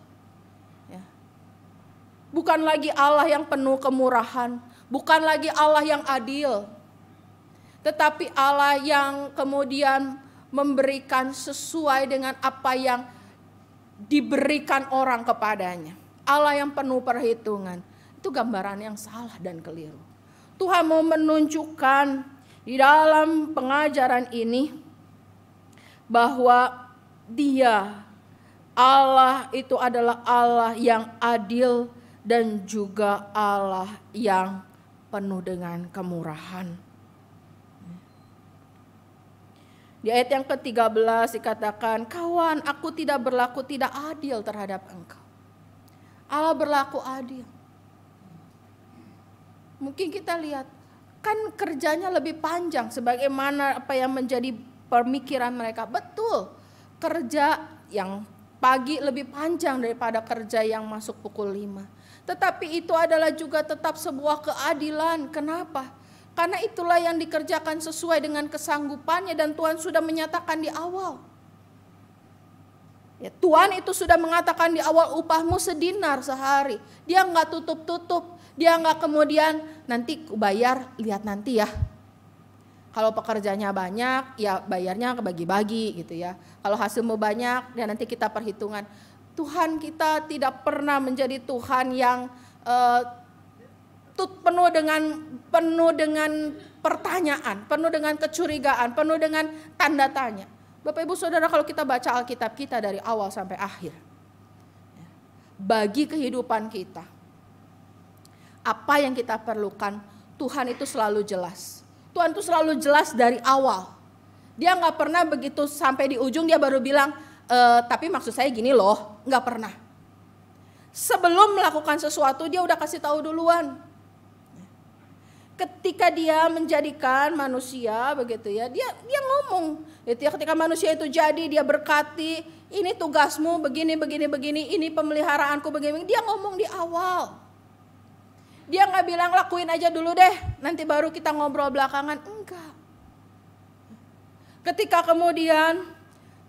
Bukan lagi Allah yang penuh kemurahan, bukan lagi Allah yang adil, tetapi Allah yang kemudian memberikan sesuai dengan apa yang diberikan orang kepadanya. Allah yang penuh perhitungan, itu gambaran yang salah dan keliru. Tuhan mau menunjukkan di dalam pengajaran ini bahwa Dia, Allah itu adalah Allah yang adil dan juga Allah yang penuh dengan kemurahan. Di ayat yang ke-13 dikatakan, kawan, aku tidak berlaku tidak adil terhadap engkau. Allah berlaku adil. Mungkin kita lihat, kan kerjanya lebih panjang sebagaimana apa yang menjadi pemikiran mereka. Betul, kerja yang pagi lebih panjang daripada kerja yang masuk pukul 5. Tetapi itu adalah juga tetap sebuah keadilan. Kenapa? Karena itulah yang dikerjakan sesuai dengan kesanggupannya dan Tuhan sudah menyatakan di awal. Ya, Tuhan itu sudah mengatakan di awal upahmu sedinar sehari. Dia enggak tutup-tutup. Dia enggak kemudian nanti bayar, lihat nanti ya. Kalau pekerjaannya banyak, ya bayarnya kebagi-bagi gitu ya. Kalau hasilmu banyak, ya nanti kita perhitungan. Tuhan kita tidak pernah menjadi Tuhan yang penuh dengan pertanyaan, penuh dengan kecurigaan, penuh dengan tanda tanya. Bapak Ibu Saudara, kalau kita baca Alkitab kita dari awal sampai akhir, bagi kehidupan kita, apa yang kita perlukan, Tuhan itu selalu jelas. Tuhan itu selalu jelas dari awal. Dia nggak pernah begitu sampai di ujung dia baru bilang, tapi maksud saya gini loh, nggak pernah. Sebelum melakukan sesuatu dia udah kasih tahu duluan. Ketika dia menjadikan manusia begitu ya, dia ngomong gitu ya, ketika manusia itu jadi dia berkati, ini tugasmu begini, ini pemeliharaanku begini, dia ngomong di awal. Dia nggak bilang lakuin aja dulu deh, nanti baru kita ngobrol belakangan, enggak. Ketika kemudian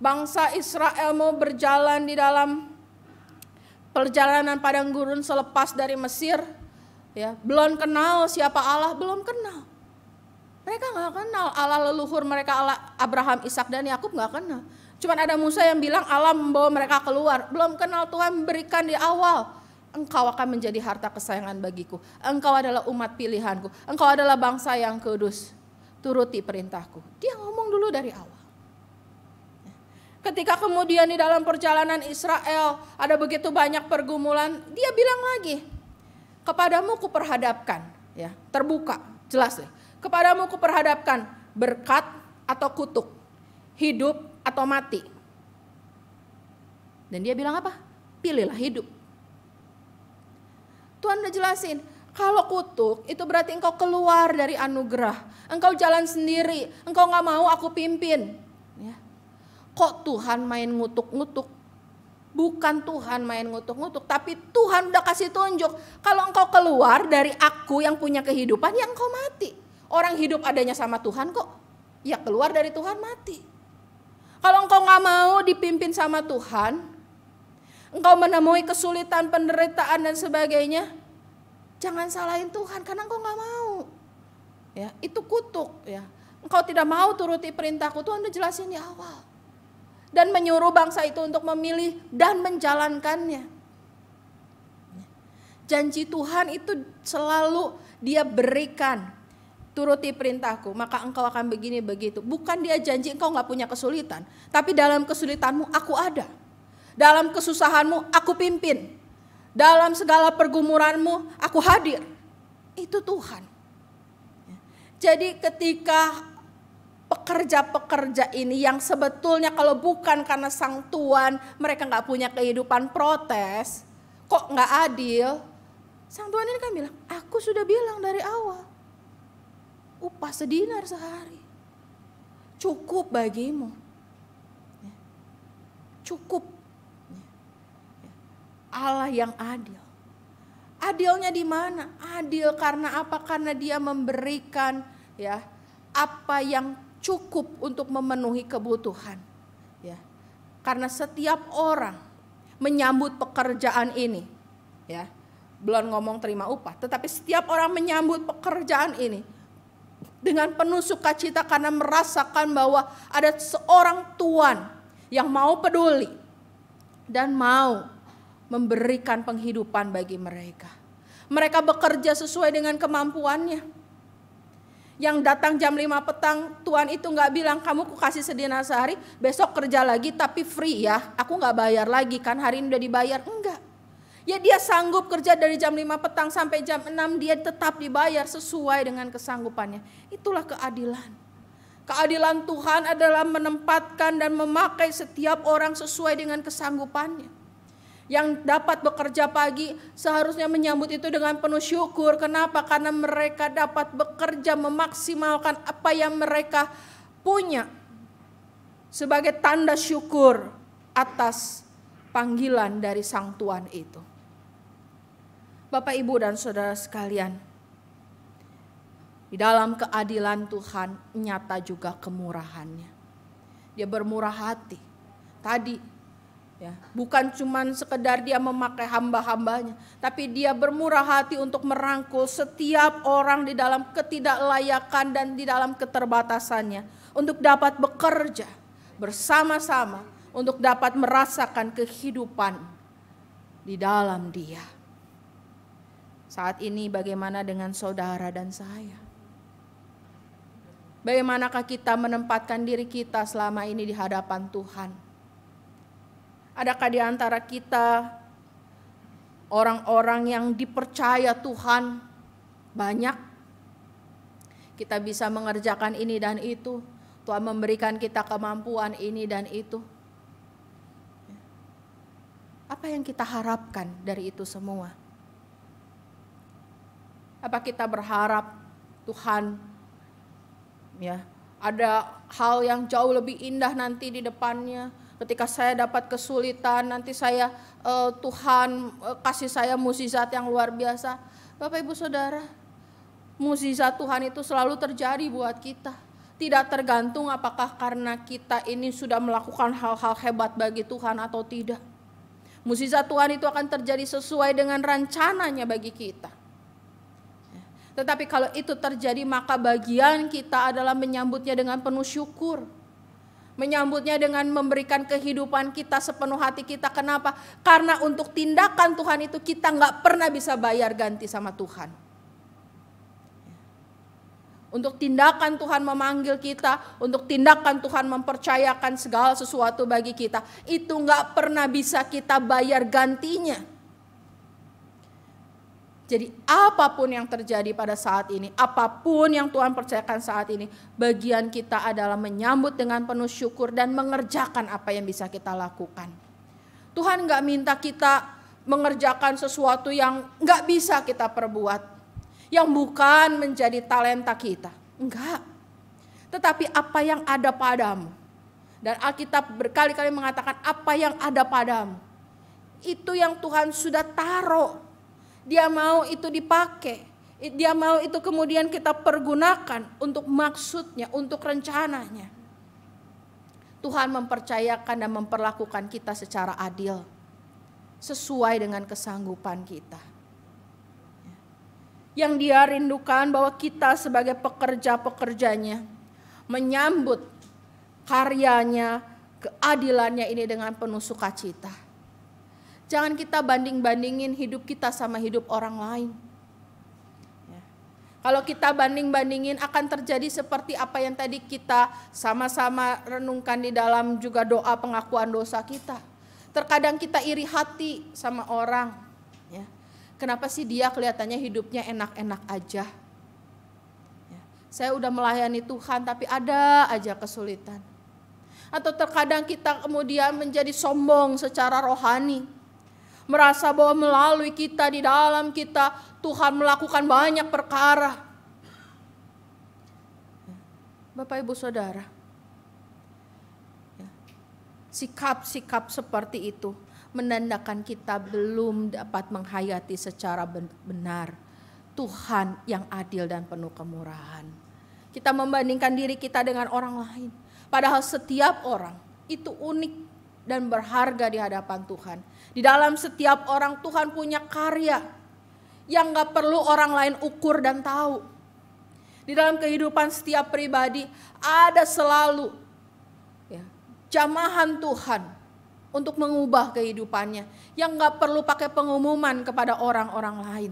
bangsa Israel mau berjalan di dalam perjalanan padang gurun selepas dari Mesir, ya, belum kenal siapa Allah, belum kenal. Mereka nggak kenal Allah leluhur mereka, Allah Abraham, Ishak dan Yakub nggak kenal. Cuman ada Musa yang bilang Allah membawa mereka keluar, belum kenal. Tuhan memberikan di awal, engkau akan menjadi harta kesayangan bagiku, engkau adalah umat pilihanku, engkau adalah bangsa yang kudus, turuti perintahku. Dia ngomong dulu dari awal. Ketika kemudian di dalam perjalanan Israel ada begitu banyak pergumulan, dia bilang lagi, kepadamu kuperhadapkan, ya, terbuka, jelas deh. Kepadamu kuperhadapkan berkat atau kutuk, hidup atau mati. Dan dia bilang apa? Pilihlah hidup. Tuhan udah jelasin, kalau kutuk itu berarti engkau keluar dari anugerah, engkau jalan sendiri, engkau gak mau aku pimpin. Ya. Kok Tuhan main ngutuk-ngutuk? Bukan Tuhan main ngutuk-ngutuk, tapi Tuhan udah kasih tunjuk. Kalau engkau keluar dari aku yang punya kehidupan, ya engkau mati. Orang hidup adanya sama Tuhan kok, ya keluar dari Tuhan mati. Kalau engkau gak mau dipimpin sama Tuhan, engkau menemui kesulitan, penderitaan dan sebagainya, jangan salahin Tuhan karena engkau gak mau. Ya, itu kutuk. Ya. Engkau tidak mau turuti perintahku, Tuhan udah jelasin di awal. Dan menyuruh bangsa itu untuk memilih dan menjalankannya. Janji Tuhan itu selalu dia berikan. Turuti perintahku, maka engkau akan begini begitu. Bukan dia janji engkau gak punya kesulitan, tapi dalam kesulitanmu aku ada. Dalam kesusahanmu aku pimpin. Dalam segala pergumulanmu aku hadir. Itu Tuhan. Jadi ketika pekerja-pekerja ini yang sebetulnya kalau bukan karena sang Tuhan mereka gak punya kehidupan, protes, kok gak adil. Sang Tuhan ini kan bilang, aku sudah bilang dari awal. Upah sedinar sehari. Cukup bagimu. Cukup. Allah yang adil. Adilnya di mana? Adil karena apa? Karena dia memberikan ya apa yang cukup untuk memenuhi kebutuhan. Ya. Karena setiap orang menyambut pekerjaan ini, ya, belum ngomong terima upah, tetapi setiap orang menyambut pekerjaan ini dengan penuh sukacita karena merasakan bahwa ada seorang Tuhan yang mau peduli dan mau memberikan penghidupan bagi mereka. Mereka bekerja sesuai dengan kemampuannya. Yang datang jam 5 petang, Tuhan itu gak bilang kamu ku kasih sedinar sehari, besok kerja lagi tapi free ya, aku gak bayar lagi kan hari ini udah dibayar. Enggak. Ya dia sanggup kerja dari jam 5 petang sampai jam 6, dia tetap dibayar sesuai dengan kesanggupannya. Itulah keadilan. Keadilan Tuhan adalah menempatkan dan memakai setiap orang sesuai dengan kesanggupannya. Yang dapat bekerja pagi seharusnya menyambut itu dengan penuh syukur. Kenapa? Karena mereka dapat bekerja memaksimalkan apa yang mereka punya sebagai tanda syukur atas panggilan dari sang Tuhan itu. Bapak, Ibu, dan saudara sekalian, di dalam keadilan Tuhan nyata juga kemurahannya. Dia bermurah hati. Tadi, ya, bukan cuman sekedar dia memakai hamba-hambanya, tapi dia bermurah hati untuk merangkul setiap orang di dalam ketidaklayakan dan di dalam keterbatasannya, untuk dapat bekerja bersama-sama, untuk dapat merasakan kehidupan di dalam Dia. Saat ini bagaimana dengan saudara dan saya? Bagaimanakah kita menempatkan diri kita selama ini di hadapan Tuhan? Adakah di antara kita orang-orang yang dipercaya Tuhan banyak? Kita bisa mengerjakan ini dan itu. Tuhan memberikan kita kemampuan ini dan itu. Apa yang kita harapkan dari itu semua? Apa kita berharap Tuhan, ya, ada hal yang jauh lebih indah nanti di depannya. Ketika saya dapat kesulitan, nanti saya Tuhan kasih saya mukjizat yang luar biasa. Bapak Ibu Saudara, mukjizat Tuhan itu selalu terjadi buat kita. Tidak tergantung apakah karena kita ini sudah melakukan hal-hal hebat bagi Tuhan atau tidak. Mukjizat Tuhan itu akan terjadi sesuai dengan rencananya bagi kita. Tetapi kalau itu terjadi, maka bagian kita adalah menyambutnya dengan penuh syukur. Menyambutnya dengan memberikan kehidupan kita sepenuh hati kita. Kenapa? Karena untuk tindakan Tuhan itu kita nggak pernah bisa bayar ganti sama Tuhan. Untuk tindakan Tuhan memanggil kita, untuk tindakan Tuhan mempercayakan segala sesuatu bagi kita, itu nggak pernah bisa kita bayar gantinya. Jadi apapun yang terjadi pada saat ini, apapun yang Tuhan percayakan saat ini, bagian kita adalah menyambut dengan penuh syukur dan mengerjakan apa yang bisa kita lakukan. Tuhan nggak minta kita mengerjakan sesuatu yang nggak bisa kita perbuat, yang bukan menjadi talenta kita. Enggak. Tetapi apa yang ada padamu. Dan Alkitab berkali-kali mengatakan apa yang ada padamu. Itu yang Tuhan sudah taruh. Dia mau itu dipakai. Dia mau itu kemudian kita pergunakan untuk maksudnya, untuk rencananya. Tuhan mempercayakan dan memperlakukan kita secara adil. Sesuai dengan kesanggupan kita. Yang Dia rindukan bahwa kita sebagai pekerja-pekerjanya menyambut karyanya, keadilannya ini dengan penuh sukacita. Jangan kita banding-bandingin hidup kita sama hidup orang lain. Ya. Kalau kita banding-bandingin akan terjadi seperti apa yang tadi kita sama-sama renungkan di dalam juga doa pengakuan dosa kita. Terkadang kita iri hati sama orang. Ya. Kenapa sih dia kelihatannya hidupnya enak-enak aja. Ya. Saya udah melayani Tuhan tapi ada aja kesulitan. Atau terkadang kita kemudian menjadi sombong secara rohani. Merasa bahwa melalui kita, di dalam kita, Tuhan melakukan banyak perkara. Bapak Ibu Saudara, sikap-sikap seperti itu menandakan kita belum dapat menghayati secara benar Tuhan yang adil dan penuh kemurahan. Kita membandingkan diri kita dengan orang lain. Padahal setiap orang itu unik dan berharga di hadapan Tuhan. Di dalam setiap orang Tuhan punya karya yang gak perlu orang lain ukur dan tahu. Di dalam kehidupan setiap pribadi ada selalu jamahan Tuhan untuk mengubah kehidupannya. Yang gak perlu pakai pengumuman kepada orang-orang lain.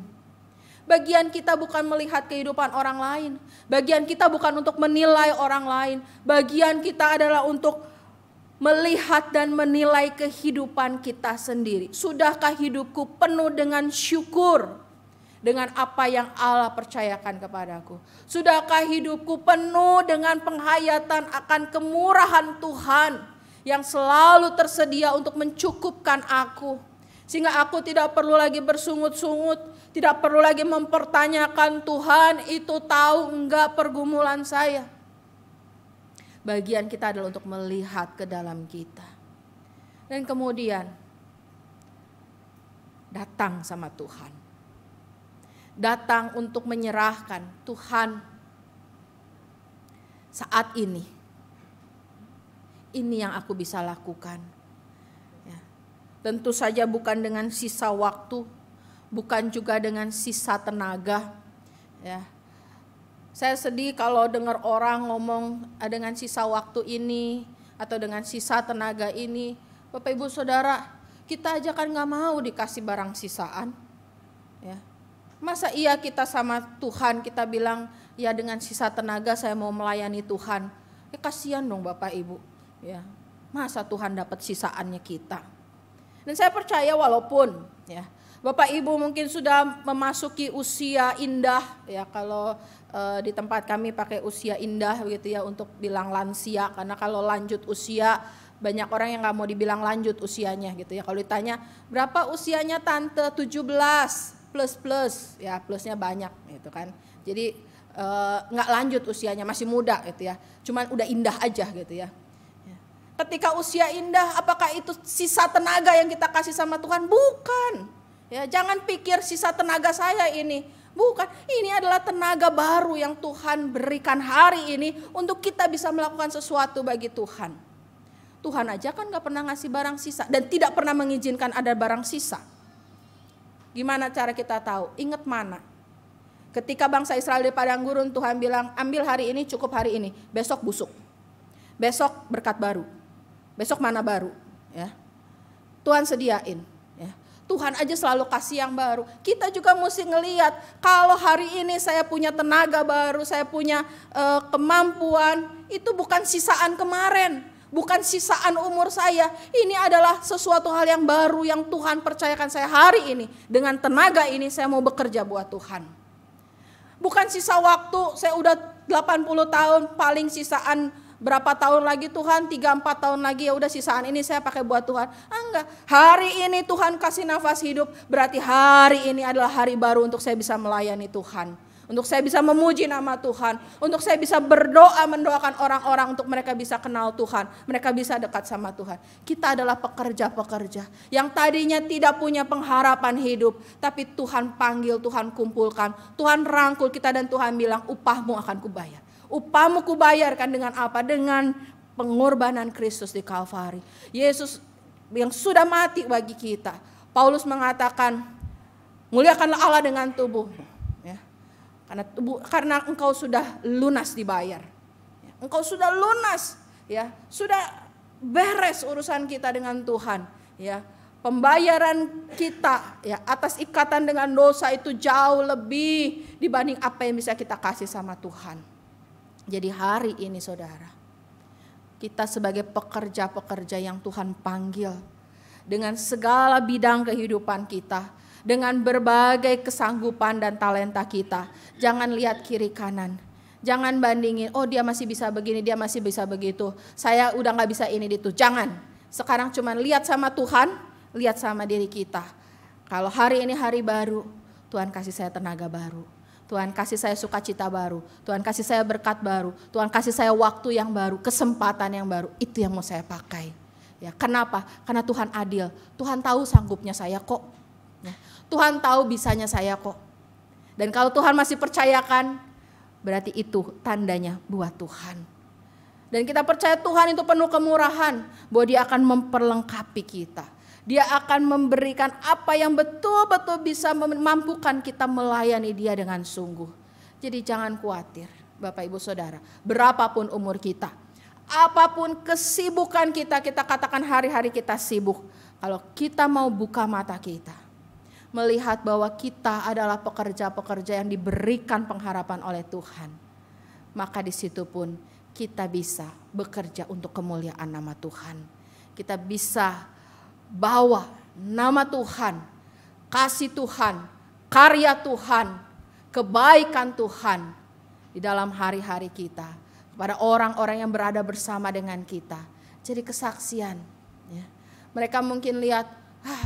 Bagian kita bukan melihat kehidupan orang lain. Bagian kita bukan untuk menilai orang lain. Bagian kita adalah untuk melihat dan menilai kehidupan kita sendiri. Sudahkah hidupku penuh dengan syukur dengan apa yang Allah percayakan kepadaku? Sudahkah hidupku penuh dengan penghayatan akan kemurahan Tuhan yang selalu tersedia untuk mencukupkan aku? Sehingga aku tidak perlu lagi bersungut-sungut, tidak perlu lagi mempertanyakan Tuhan itu tahu enggak pergumulan saya. Bagian kita adalah untuk melihat ke dalam kita. Dan kemudian datang sama Tuhan. Datang untuk menyerahkan Tuhan saat ini. Ini yang aku bisa lakukan. Ya. Tentu saja bukan dengan sisa waktu, bukan juga dengan sisa tenaga. Ya. Saya sedih kalau dengar orang ngomong dengan sisa waktu ini atau dengan sisa tenaga ini. Bapak Ibu Saudara, kita aja kan gak mau dikasih barang sisaan. Ya. Masa iya kita sama Tuhan kita bilang ya dengan sisa tenaga saya mau melayani Tuhan. Ya kasihan dong Bapak Ibu. Ya. Masa Tuhan dapat sisaannya kita. Dan saya percaya walaupun ya Bapak Ibu mungkin sudah memasuki usia indah ya, kalau di tempat kami pakai usia indah begitu ya untuk bilang lansia, karena kalau lanjut usia banyak orang yang nggak mau dibilang lanjut usianya gitu ya. Kalau ditanya berapa usianya tante, 17 plus ya, plusnya banyak gitu kan. Jadi nggak lanjut usianya, masih muda gitu ya. Cuman udah indah aja gitu ya. Ketika usia indah, apakah itu sisa tenaga yang kita kasih sama Tuhan? Bukan. Ya, jangan pikir sisa tenaga saya ini. Bukan, ini adalah tenaga baru yang Tuhan berikan hari ini untuk kita bisa melakukan sesuatu bagi Tuhan. Tuhan aja kan gak pernah ngasih barang sisa dan tidak pernah mengizinkan ada barang sisa. Gimana cara kita tahu? Ingat mana? Ketika bangsa Israel di padang gurun, Tuhan bilang, ambil hari ini, cukup hari ini, besok busuk. Besok berkat baru. Besok mana baru, ya. Tuhan sediain, ya. Tuhan aja selalu kasih yang baru. Kita juga mesti ngelihat kalau hari ini saya punya tenaga baru, saya punya kemampuan, itu bukan sisaan kemarin, bukan sisaan umur saya. Ini adalah sesuatu hal yang baru yang Tuhan percayakan saya hari ini. Dengan tenaga ini saya mau bekerja buat Tuhan. Bukan sisa waktu, saya udah 80 tahun, paling sisaan berapa tahun lagi Tuhan, 3-4 tahun lagi ya udah sisaan ini saya pakai buat Tuhan. Enggak, hari ini Tuhan kasih nafas hidup, berarti hari ini adalah hari baru untuk saya bisa melayani Tuhan. Untuk saya bisa memuji nama Tuhan, untuk saya bisa berdoa mendoakan orang-orang untuk mereka bisa kenal Tuhan, mereka bisa dekat sama Tuhan. Kita adalah pekerja-pekerja yang tadinya tidak punya pengharapan hidup, tapi Tuhan panggil, Tuhan kumpulkan, Tuhan rangkul kita dan Tuhan bilang upahmu akan kubayar. Upahmu kubayarkan dengan apa? Dengan pengorbanan Kristus di Kalvari. Yesus yang sudah mati bagi kita. Paulus mengatakan, muliakanlah Allah dengan tubuh. Ya. Karena engkau sudah lunas dibayar. Ya. Engkau sudah lunas. Ya. Sudah beres urusan kita dengan Tuhan. Ya. Pembayaran kita ya atas ikatan dengan dosa itu jauh lebih dibanding apa yang bisa kita kasih sama Tuhan. Jadi hari ini saudara, kita sebagai pekerja-pekerja yang Tuhan panggil dengan segala bidang kehidupan kita, dengan berbagai kesanggupan dan talenta kita. Jangan lihat kiri kanan, jangan bandingin, oh dia masih bisa begini, dia masih bisa begitu, saya udah gak bisa ini itu. Jangan, sekarang cuma lihat sama Tuhan, lihat sama diri kita. Kalau hari ini hari baru, Tuhan kasih saya tenaga baru. Tuhan kasih saya sukacita baru, Tuhan kasih saya berkat baru, Tuhan kasih saya waktu yang baru, kesempatan yang baru, itu yang mau saya pakai. Ya, kenapa? Karena Tuhan adil, Tuhan tahu sanggupnya saya kok, ya, Tuhan tahu bisanya saya kok. Dan kalau Tuhan masih percayakan, berarti itu tandanya buat Tuhan. Dan kita percaya Tuhan itu penuh kemurahan, bahwa Dia akan memperlengkapi kita. Dia akan memberikan apa yang betul-betul bisa memampukan kita melayani Dia dengan sungguh. Jadi jangan khawatir Bapak Ibu Saudara, berapapun umur kita, apapun kesibukan kita, kita katakan hari-hari kita sibuk. Kalau kita mau buka mata kita, melihat bahwa kita adalah pekerja-pekerja yang diberikan pengharapan oleh Tuhan, maka di situ pun kita bisa bekerja untuk kemuliaan nama Tuhan. Kita bisa bawa nama Tuhan, kasih Tuhan, karya Tuhan, kebaikan Tuhan di dalam hari-hari kita kepada orang-orang yang berada bersama dengan kita. Jadi kesaksian. Ya. Mereka mungkin lihat,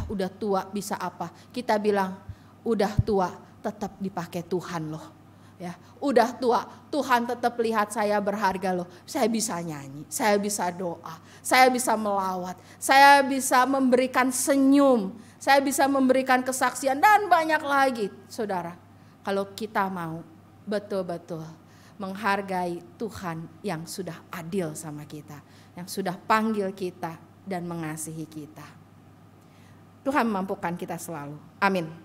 udah tua bisa apa? Kita bilang, udah tua tetap dipakai Tuhan loh. Ya, udah tua, Tuhan tetap lihat saya berharga loh. Saya bisa nyanyi, saya bisa doa, saya bisa melawat, saya bisa memberikan senyum, saya bisa memberikan kesaksian dan banyak lagi, saudara. Kalau kita mau betul-betul menghargai Tuhan yang sudah adil sama kita, yang sudah panggil kita dan mengasihi kita. Tuhan mampukan kita selalu. Amin.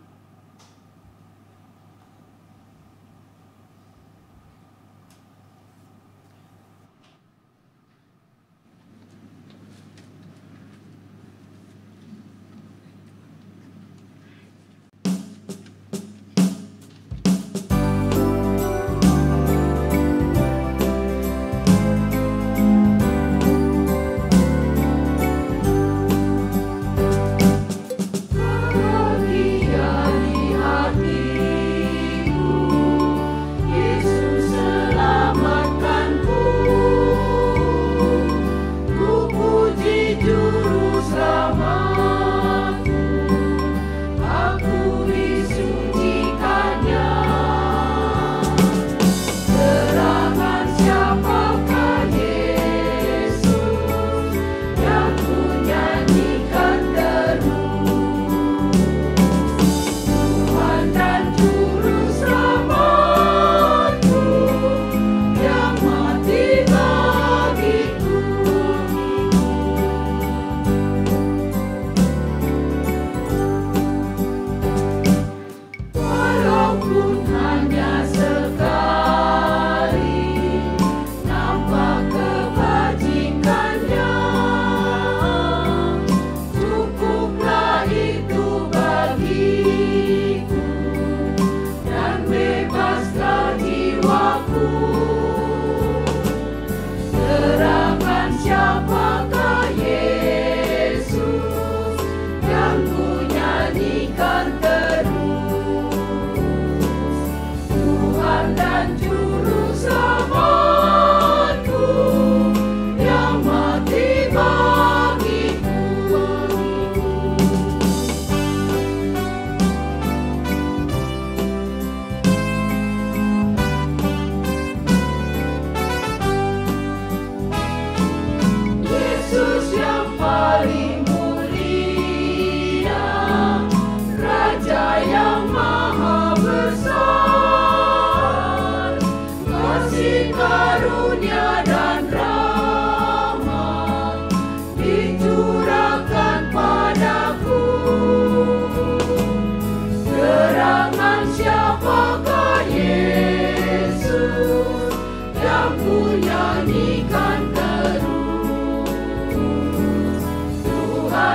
Bahagia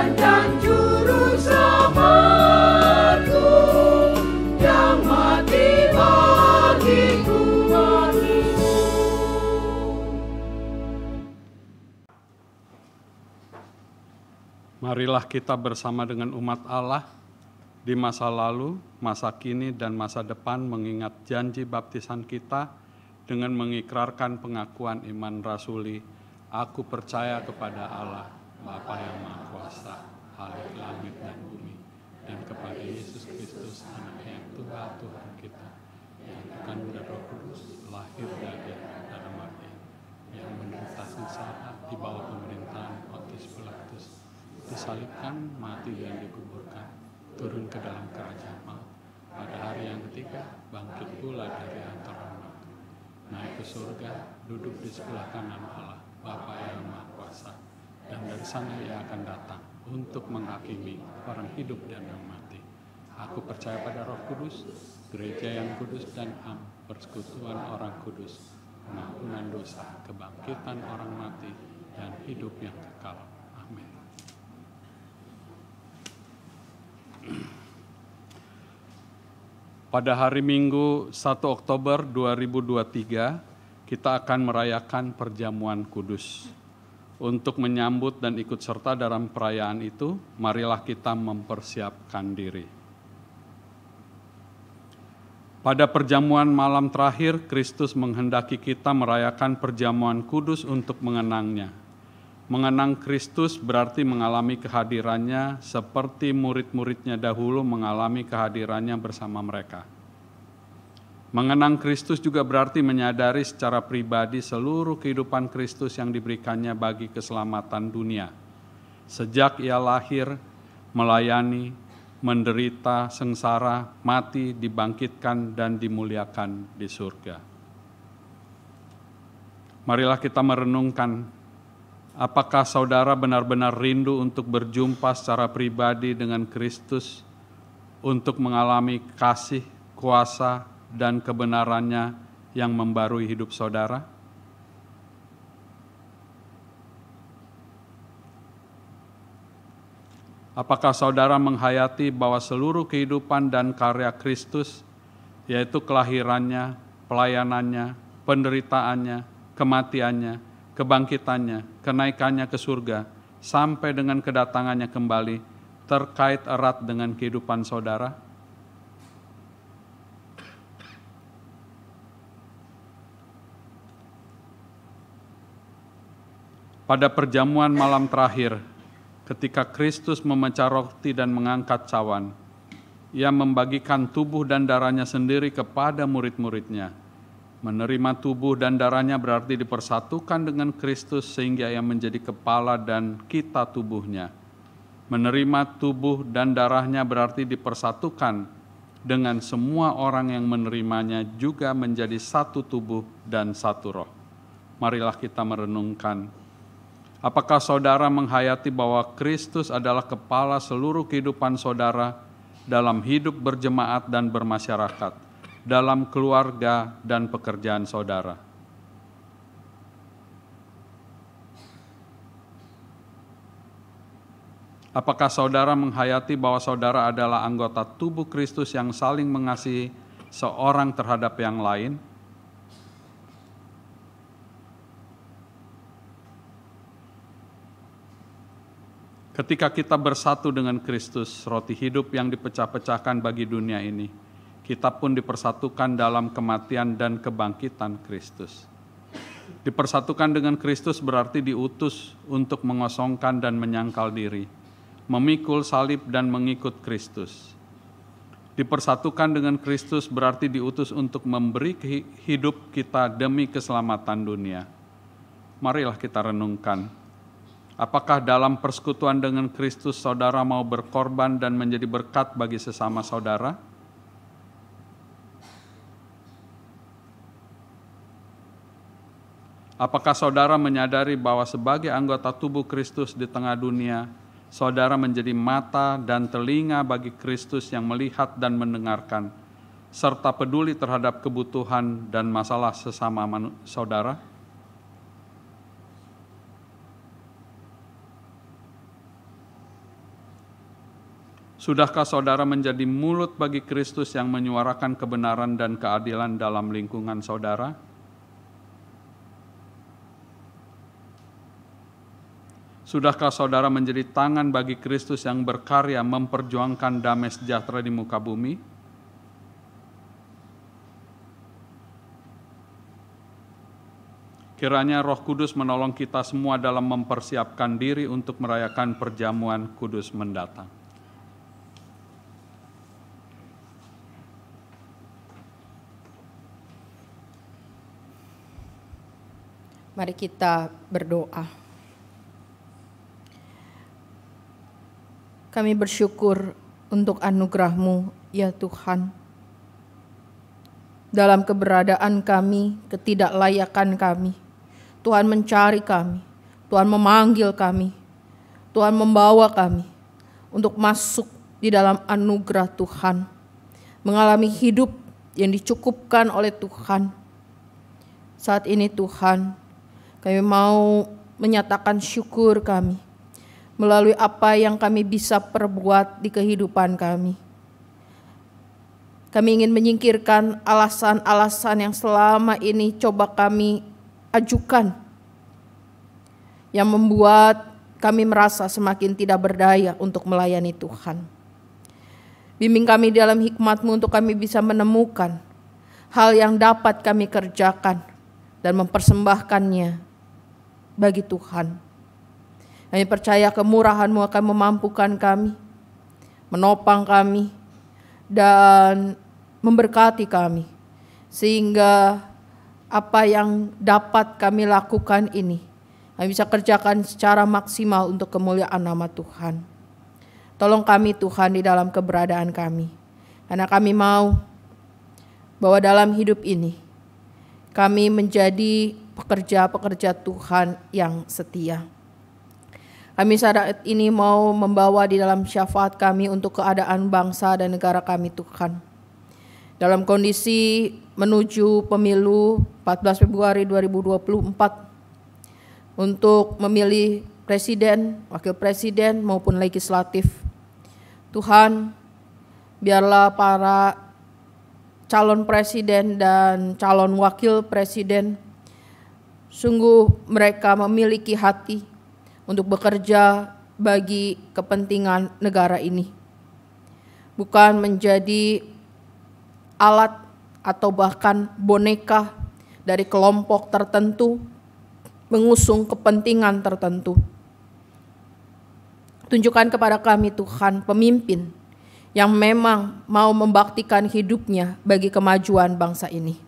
Tuhan dan Juru Selamatku, yang mati bagiku. Marilah kita bersama dengan umat Allah di masa lalu, masa kini, dan masa depan mengingat janji baptisan kita dengan mengikrarkan pengakuan iman rasuli. Aku percaya kepada Allah, Bapa yang Maha Kuasa, Khalik langit dan bumi, dan kepada Yesus Kristus, Anaknya yang Tuhan kita, yang dikandung dari Roh Kudus, lahir dari Maria, yang menderita sengsara di bawah pemerintahan Pontius Pilatus, disalibkan, mati dan dikuburkan, turun ke dalam kerajaan maut, pada hari yang ketiga bangkit pula dari antara mati, naik ke surga, duduk di sebelah kanan Allah, Bapa yang Maha Kuasa, dan dari sana Ia akan datang untuk menghakimi orang hidup dan yang mati. Aku percaya pada Roh Kudus, gereja yang kudus dan am, persekutuan orang kudus, pengampunan dosa, kebangkitan orang mati, dan hidup yang kekal. Amin. Pada hari Minggu 1 Oktober 2023, kita akan merayakan perjamuan kudus. Untuk menyambut dan ikut serta dalam perayaan itu, marilah kita mempersiapkan diri. Pada perjamuan malam terakhir, Kristus menghendaki kita merayakan perjamuan kudus untuk mengenangnya. Mengenang Kristus berarti mengalami kehadirannya seperti murid-muridnya dahulu mengalami kehadirannya bersama mereka. Mengenang Kristus juga berarti menyadari secara pribadi seluruh kehidupan Kristus yang diberikannya bagi keselamatan dunia. Sejak Ia lahir, melayani, menderita, sengsara, mati, dibangkitkan, dan dimuliakan di surga. Marilah kita merenungkan, apakah saudara benar-benar rindu untuk berjumpa secara pribadi dengan Kristus, untuk mengalami kasih, kuasa, dan kebenarannya yang membarui hidup saudara? Apakah saudara menghayati bahwa seluruh kehidupan dan karya Kristus, yaitu kelahirannya, pelayanannya, penderitaannya, kematiannya, kebangkitannya, kenaikannya ke surga, sampai dengan kedatangannya kembali, terkait erat dengan kehidupan saudara? Pada perjamuan malam terakhir, ketika Kristus memecah roti dan mengangkat cawan, Ia membagikan tubuh dan darahnya sendiri kepada murid-muridnya. Menerima tubuh dan darahnya berarti dipersatukan dengan Kristus sehingga Ia menjadi kepala dan kita tubuhnya. Menerima tubuh dan darahnya berarti dipersatukan dengan semua orang yang menerimanya juga menjadi satu tubuh dan satu roh. Marilah kita merenungkan, apakah saudara menghayati bahwa Kristus adalah kepala seluruh kehidupan saudara dalam hidup berjemaat dan bermasyarakat, dalam keluarga dan pekerjaan saudara? Apakah saudara menghayati bahwa saudara adalah anggota tubuh Kristus yang saling mengasihi seorang terhadap yang lain? Ketika kita bersatu dengan Kristus, roti hidup yang dipecah-pecahkan bagi dunia ini, kita pun dipersatukan dalam kematian dan kebangkitan Kristus. Dipersatukan dengan Kristus berarti diutus untuk mengosongkan dan menyangkal diri, memikul salib dan mengikut Kristus. Dipersatukan dengan Kristus berarti diutus untuk memberi hidup kita demi keselamatan dunia. Marilah kita renungkan, apakah dalam persekutuan dengan Kristus saudara mau berkorban dan menjadi berkat bagi sesama saudara? Apakah saudara menyadari bahwa sebagai anggota tubuh Kristus di tengah dunia, saudara menjadi mata dan telinga bagi Kristus yang melihat dan mendengarkan, serta peduli terhadap kebutuhan dan masalah sesama saudara? Sudahkah saudara menjadi mulut bagi Kristus yang menyuarakan kebenaran dan keadilan dalam lingkungan saudara? Sudahkah saudara menjadi tangan bagi Kristus yang berkarya memperjuangkan damai sejahtera di muka bumi? Kiranya Roh Kudus menolong kita semua dalam mempersiapkan diri untuk merayakan perjamuan kudus mendatang. Mari kita berdoa. Kami bersyukur untuk anugerah-Mu, ya Tuhan. Dalam keberadaan kami, ketidaklayakan kami, Tuhan mencari kami, Tuhan memanggil kami, Tuhan membawa kami untuk masuk di dalam anugerah Tuhan, mengalami hidup yang dicukupkan oleh Tuhan. Saat ini Tuhan, kami mau menyatakan syukur kami melalui apa yang kami bisa perbuat di kehidupan kami. Kami ingin menyingkirkan alasan-alasan yang selama ini coba kami ajukan, yang membuat kami merasa semakin tidak berdaya untuk melayani Tuhan. Bimbing kami dalam hikmat-Mu untuk kami bisa menemukan hal yang dapat kami kerjakan dan mempersembahkannya bagi Tuhan. Kami percaya kemurahan-Mu akan memampukan kami, menopang kami, dan memberkati kami. Sehingga apa yang dapat kami lakukan ini, kami bisa kerjakan secara maksimal untuk kemuliaan nama Tuhan. Tolong kami Tuhan di dalam keberadaan kami. Karena kami mau bahwa dalam hidup ini, kami menjadi pekerja-pekerja Tuhan yang setia. Kami saat ini mau membawa di dalam syafaat kami untuk keadaan bangsa dan negara kami Tuhan. Dalam kondisi menuju pemilu 14 Februari 2024 untuk memilih presiden, wakil presiden maupun legislatif. Tuhan, biarlah para calon presiden dan calon wakil presiden sungguh mereka memiliki hati untuk bekerja bagi kepentingan negara ini. Bukan menjadi alat atau bahkan boneka dari kelompok tertentu mengusung kepentingan tertentu. Tunjukkan kepada kami Tuhan pemimpin yang memang mau membaktikan hidupnya bagi kemajuan bangsa ini.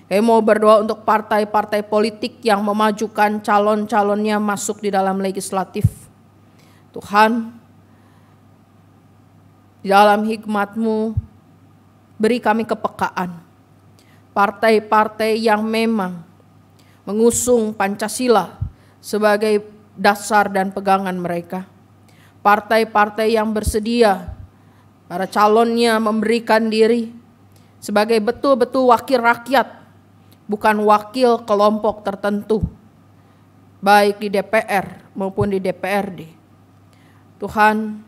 Kami mau berdoa untuk partai-partai politik yang memajukan calon-calonnya masuk di dalam legislatif. Tuhan, di dalam hikmat-Mu, beri kami kepekaan. Partai-partai yang memang mengusung Pancasila sebagai dasar dan pegangan mereka. Partai-partai yang bersedia, para calonnya memberikan diri sebagai betul-betul wakil rakyat, bukan wakil kelompok tertentu, baik di DPR maupun di DPRD. Tuhan,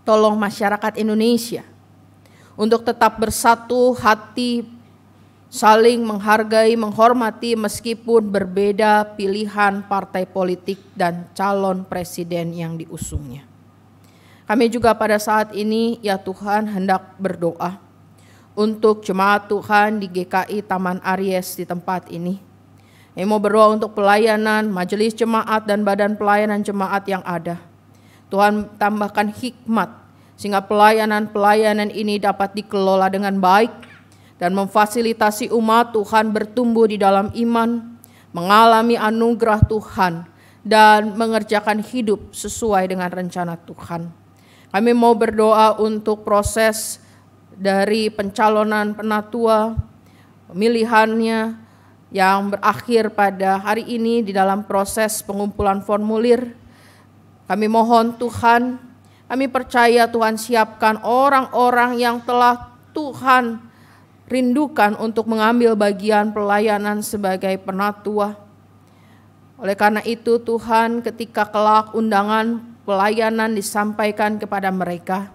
tolong masyarakat Indonesia untuk tetap bersatu hati, saling menghargai, menghormati meskipun berbeda pilihan partai politik dan calon presiden yang diusungnya. Kami juga pada saat ini, ya Tuhan, hendak berdoa untuk jemaat Tuhan di GKI Taman Aries di tempat ini. Kami mau berdoa untuk pelayanan, majelis jemaat dan badan pelayanan jemaat yang ada. Tuhan tambahkan hikmat sehingga pelayanan-pelayanan ini dapat dikelola dengan baik dan memfasilitasi umat Tuhan bertumbuh di dalam iman, mengalami anugerah Tuhan dan mengerjakan hidup sesuai dengan rencana Tuhan. Kami mau berdoa untuk proses dari pencalonan penatua, pemilihannya yang berakhir pada hari ini di dalam proses pengumpulan formulir. Kami mohon Tuhan, kami percaya Tuhan siapkan orang-orang yang telah Tuhan rindukan untuk mengambil bagian pelayanan sebagai penatua. Oleh karena itu Tuhan, ketika kelak undangan pelayanan disampaikan kepada mereka,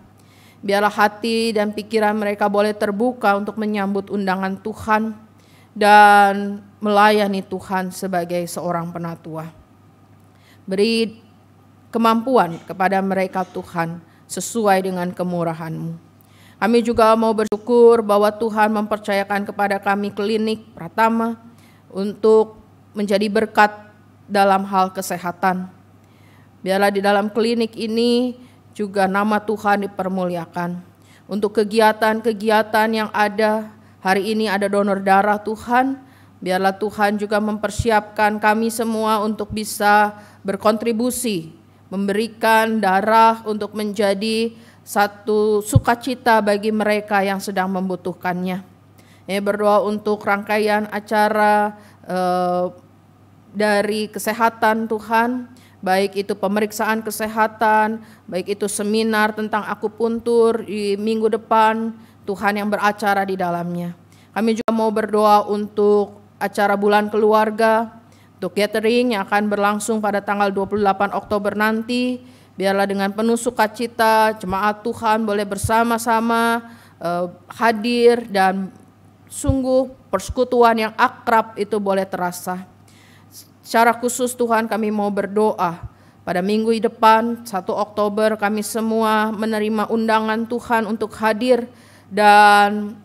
Biarlah hati dan pikiran mereka boleh terbuka untuk menyambut undangan Tuhan dan melayani Tuhan sebagai seorang penatua. Beri kemampuan kepada mereka Tuhan sesuai dengan kemurahan-Mu. Kami juga mau bersyukur bahwa Tuhan mempercayakan kepada kami klinik Pratama untuk menjadi berkat dalam hal kesehatan. Biarlah di dalam klinik ini juga nama Tuhan dipermuliakan. Untuk kegiatan-kegiatan yang ada, hari ini ada donor darah Tuhan, biarlah Tuhan juga mempersiapkan kami semua untuk bisa berkontribusi, memberikan darah untuk menjadi satu sukacita bagi mereka yang sedang membutuhkannya. Berdoa untuk rangkaian acara dari kesehatan Tuhan, baik itu pemeriksaan kesehatan, baik itu seminar tentang akupuntur di minggu depan, Tuhan yang beracara di dalamnya. Kami juga mau berdoa untuk acara bulan keluarga, untuk gathering yang akan berlangsung pada tanggal 28 Oktober nanti. Biarlah dengan penuh sukacita jemaat Tuhan boleh bersama-sama hadir dan sungguh persekutuan yang akrab itu boleh terasa. Secara khusus Tuhan kami mau berdoa pada minggu depan 1 Oktober kami semua menerima undangan Tuhan untuk hadir dan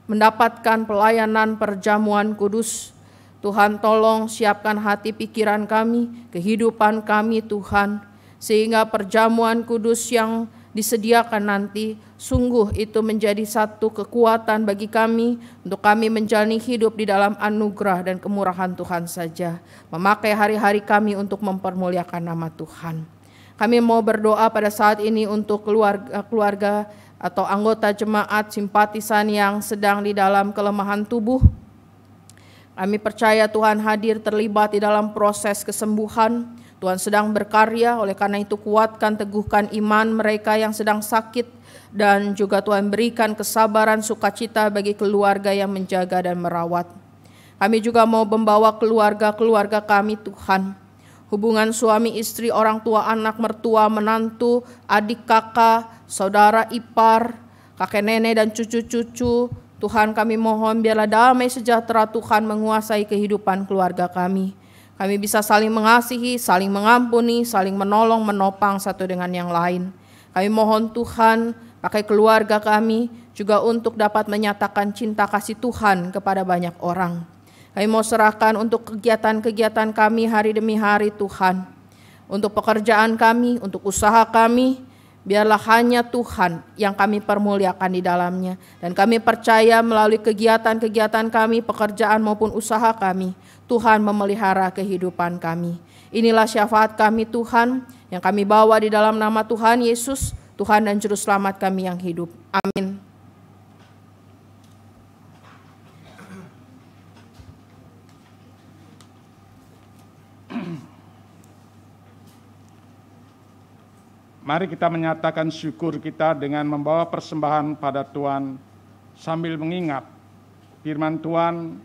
mendapatkan pelayanan perjamuan kudus. Tuhan tolong siapkan hati pikiran kami, kehidupan kami Tuhan, sehingga perjamuan kudus yang disediakan nanti sungguh itu menjadi satu kekuatan bagi kami untuk kami menjalani hidup di dalam anugerah dan kemurahan Tuhan saja, memakai hari-hari kami untuk mempermuliakan nama Tuhan. Kami mau berdoa pada saat ini untuk keluarga atau anggota jemaat simpatisan yang sedang di dalam kelemahan tubuh. Kami percaya Tuhan hadir terlibat di dalam proses kesembuhan. Tuhan sedang berkarya, oleh karena itu kuatkan, teguhkan iman mereka yang sedang sakit. Dan juga Tuhan berikan kesabaran, sukacita bagi keluarga yang menjaga dan merawat. Kami juga mau membawa keluarga-keluarga kami Tuhan. Hubungan suami istri, orang tua, anak, mertua, menantu, adik, kakak, saudara, ipar, kakek nenek dan cucu-cucu. Tuhan kami mohon biarlah damai sejahtera Tuhan menguasai kehidupan keluarga kami. Kami bisa saling mengasihi, saling mengampuni, saling menolong, menopang satu dengan yang lain. Kami mohon Tuhan pakai keluarga kami juga untuk dapat menyatakan cinta kasih Tuhan kepada banyak orang. Kami mau serahkan untuk kegiatan-kegiatan kami hari demi hari Tuhan. Untuk pekerjaan kami, untuk usaha kami, biarlah hanya Tuhan yang kami permuliakan di dalamnya. Dan kami percaya melalui kegiatan-kegiatan kami, pekerjaan maupun usaha kami, Tuhan memelihara kehidupan kami. Inilah syafaat kami Tuhan yang kami bawa di dalam nama Tuhan Yesus, Tuhan dan Juru Selamat kami yang hidup. Amin. Mari kita menyatakan syukur kita dengan membawa persembahan pada Tuhan sambil mengingat firman Tuhan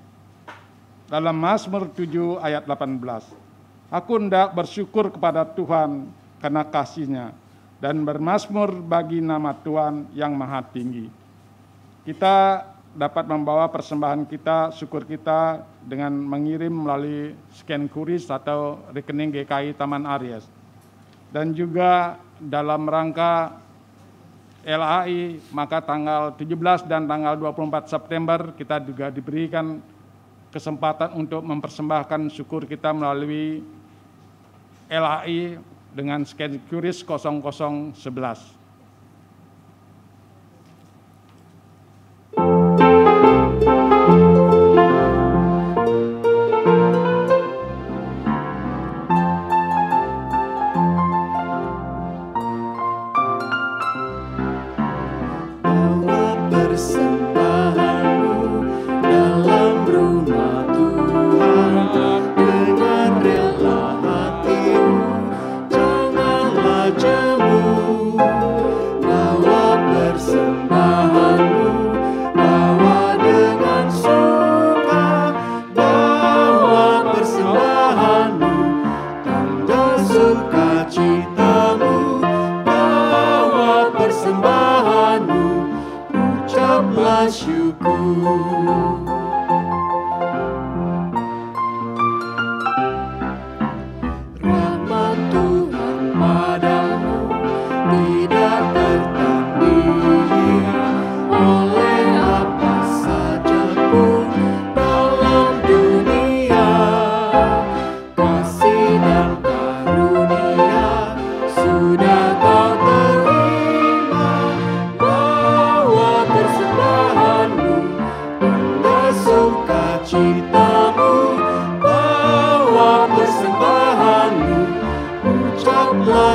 dalam Mazmur 7 ayat 18. Aku hendak bersyukur kepada Tuhan karena kasih-Nya dan bermazmur bagi nama Tuhan yang maha tinggi. Kita dapat membawa persembahan kita, syukur kita dengan mengirim melalui scan QRIS atau rekening GKI Taman Aries. Dan juga dalam rangka LAI, maka tanggal 17 dan tanggal 24 September kita juga diberikan kesempatan untuk mempersembahkan syukur kita melalui LAI dengan scan QRIS 0011.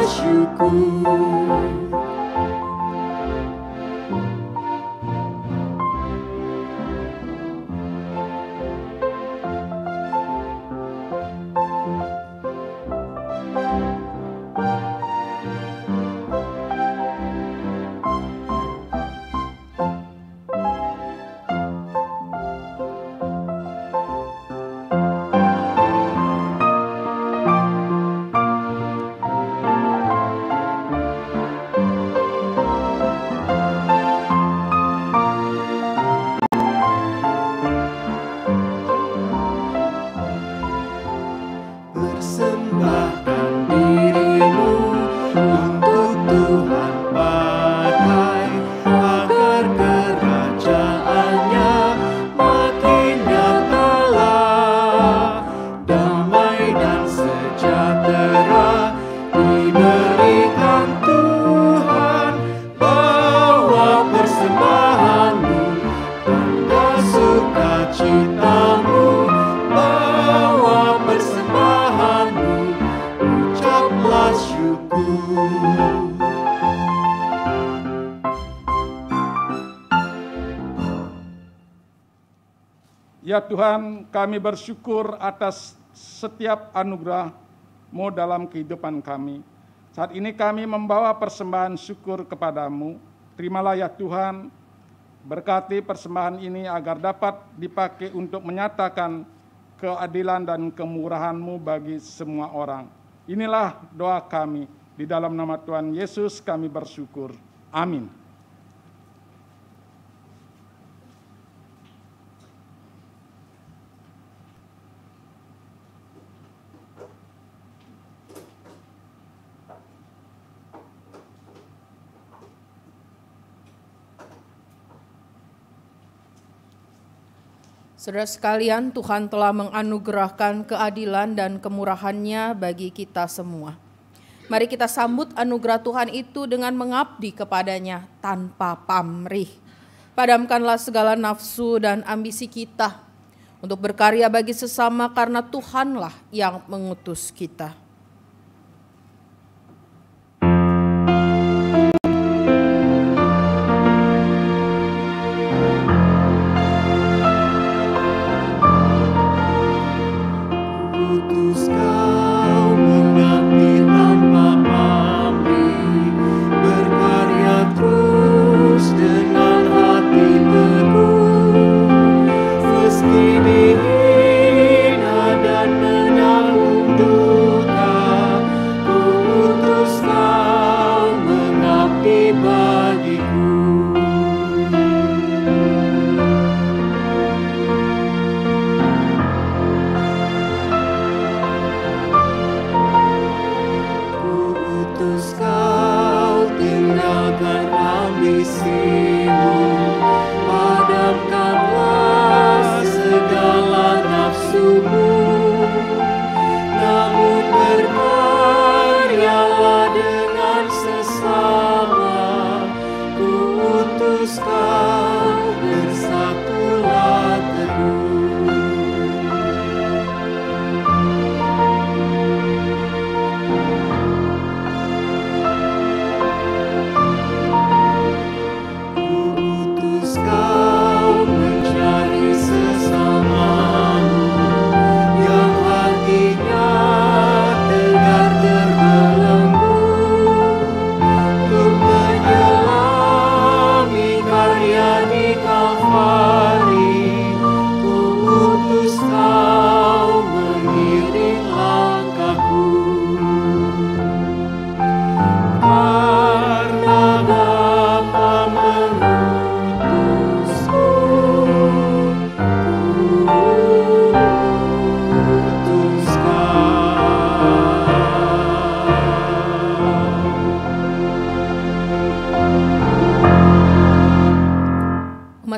bersyukur. Persembahkan dirimu untuk Tuhan pakai, agar kerajaannya makin nyatalah. Damai dan sejahtera diberikan Tuhan. Bawa persembahanmu, tanda sukacitamu. Bawa persembahanmu, ucaplah syukur. Ya Tuhan, kami bersyukur atas setiap anugerah-Mu dalam kehidupan kami. Saat ini kami membawa persembahan syukur kepadamu. Terimalah ya Tuhan, berkati persembahan ini agar dapat dipakai untuk menyatakan keadilan dan kemurahan-Mu bagi semua orang. Inilah doa kami. Di dalam nama Tuhan Yesus kami bersyukur. Amin. Saudara sekalian, Tuhan telah menganugerahkan keadilan dan kemurahan-Nya bagi kita semua. Mari kita sambut anugerah Tuhan itu dengan mengabdi kepada-Nya tanpa pamrih. Padamkanlah segala nafsu dan ambisi kita untuk berkarya bagi sesama karena Tuhanlah yang mengutus kita.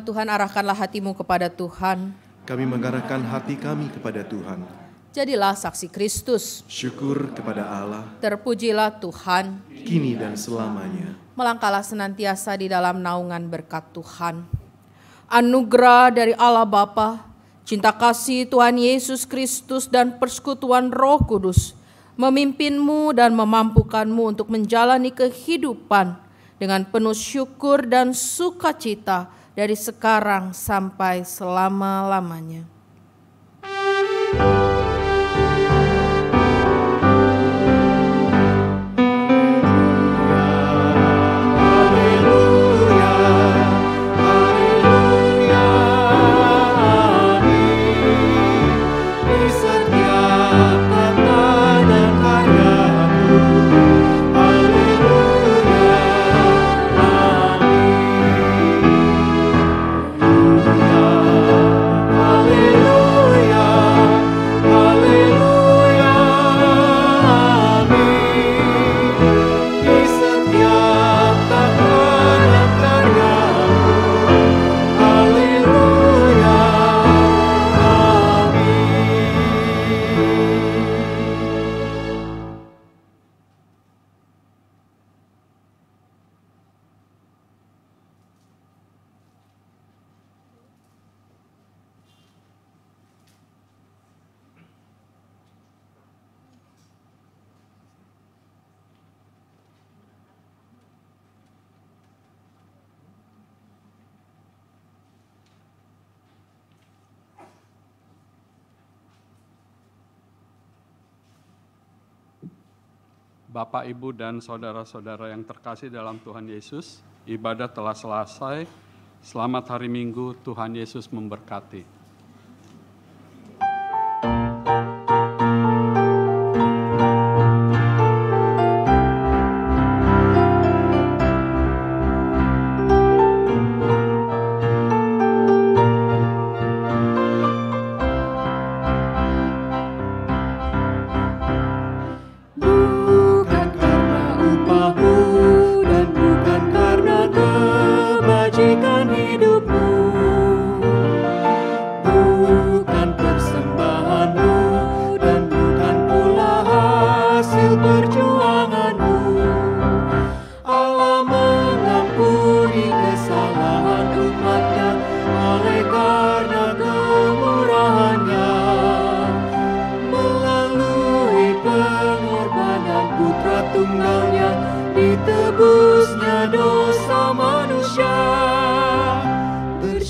Tuhan, arahkanlah hatimu kepada Tuhan. Kami mengarahkan hati kami kepada Tuhan. Jadilah saksi Kristus. Syukur kepada Allah. Terpujilah Tuhan. Kini dan selamanya. Melangkahlah senantiasa di dalam naungan berkat Tuhan. Anugerah dari Allah Bapa, cinta kasih Tuhan Yesus Kristus dan persekutuan Roh Kudus memimpinmu dan memampukanmu untuk menjalani kehidupan dengan penuh syukur dan sukacita dari sekarang sampai selama-lamanya. Bapak, Ibu, dan saudara-saudara yang terkasih dalam Tuhan Yesus, ibadah telah selesai. Selamat hari Minggu, Tuhan Yesus memberkati.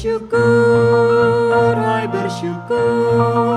Bersyukur, hai bersyukur.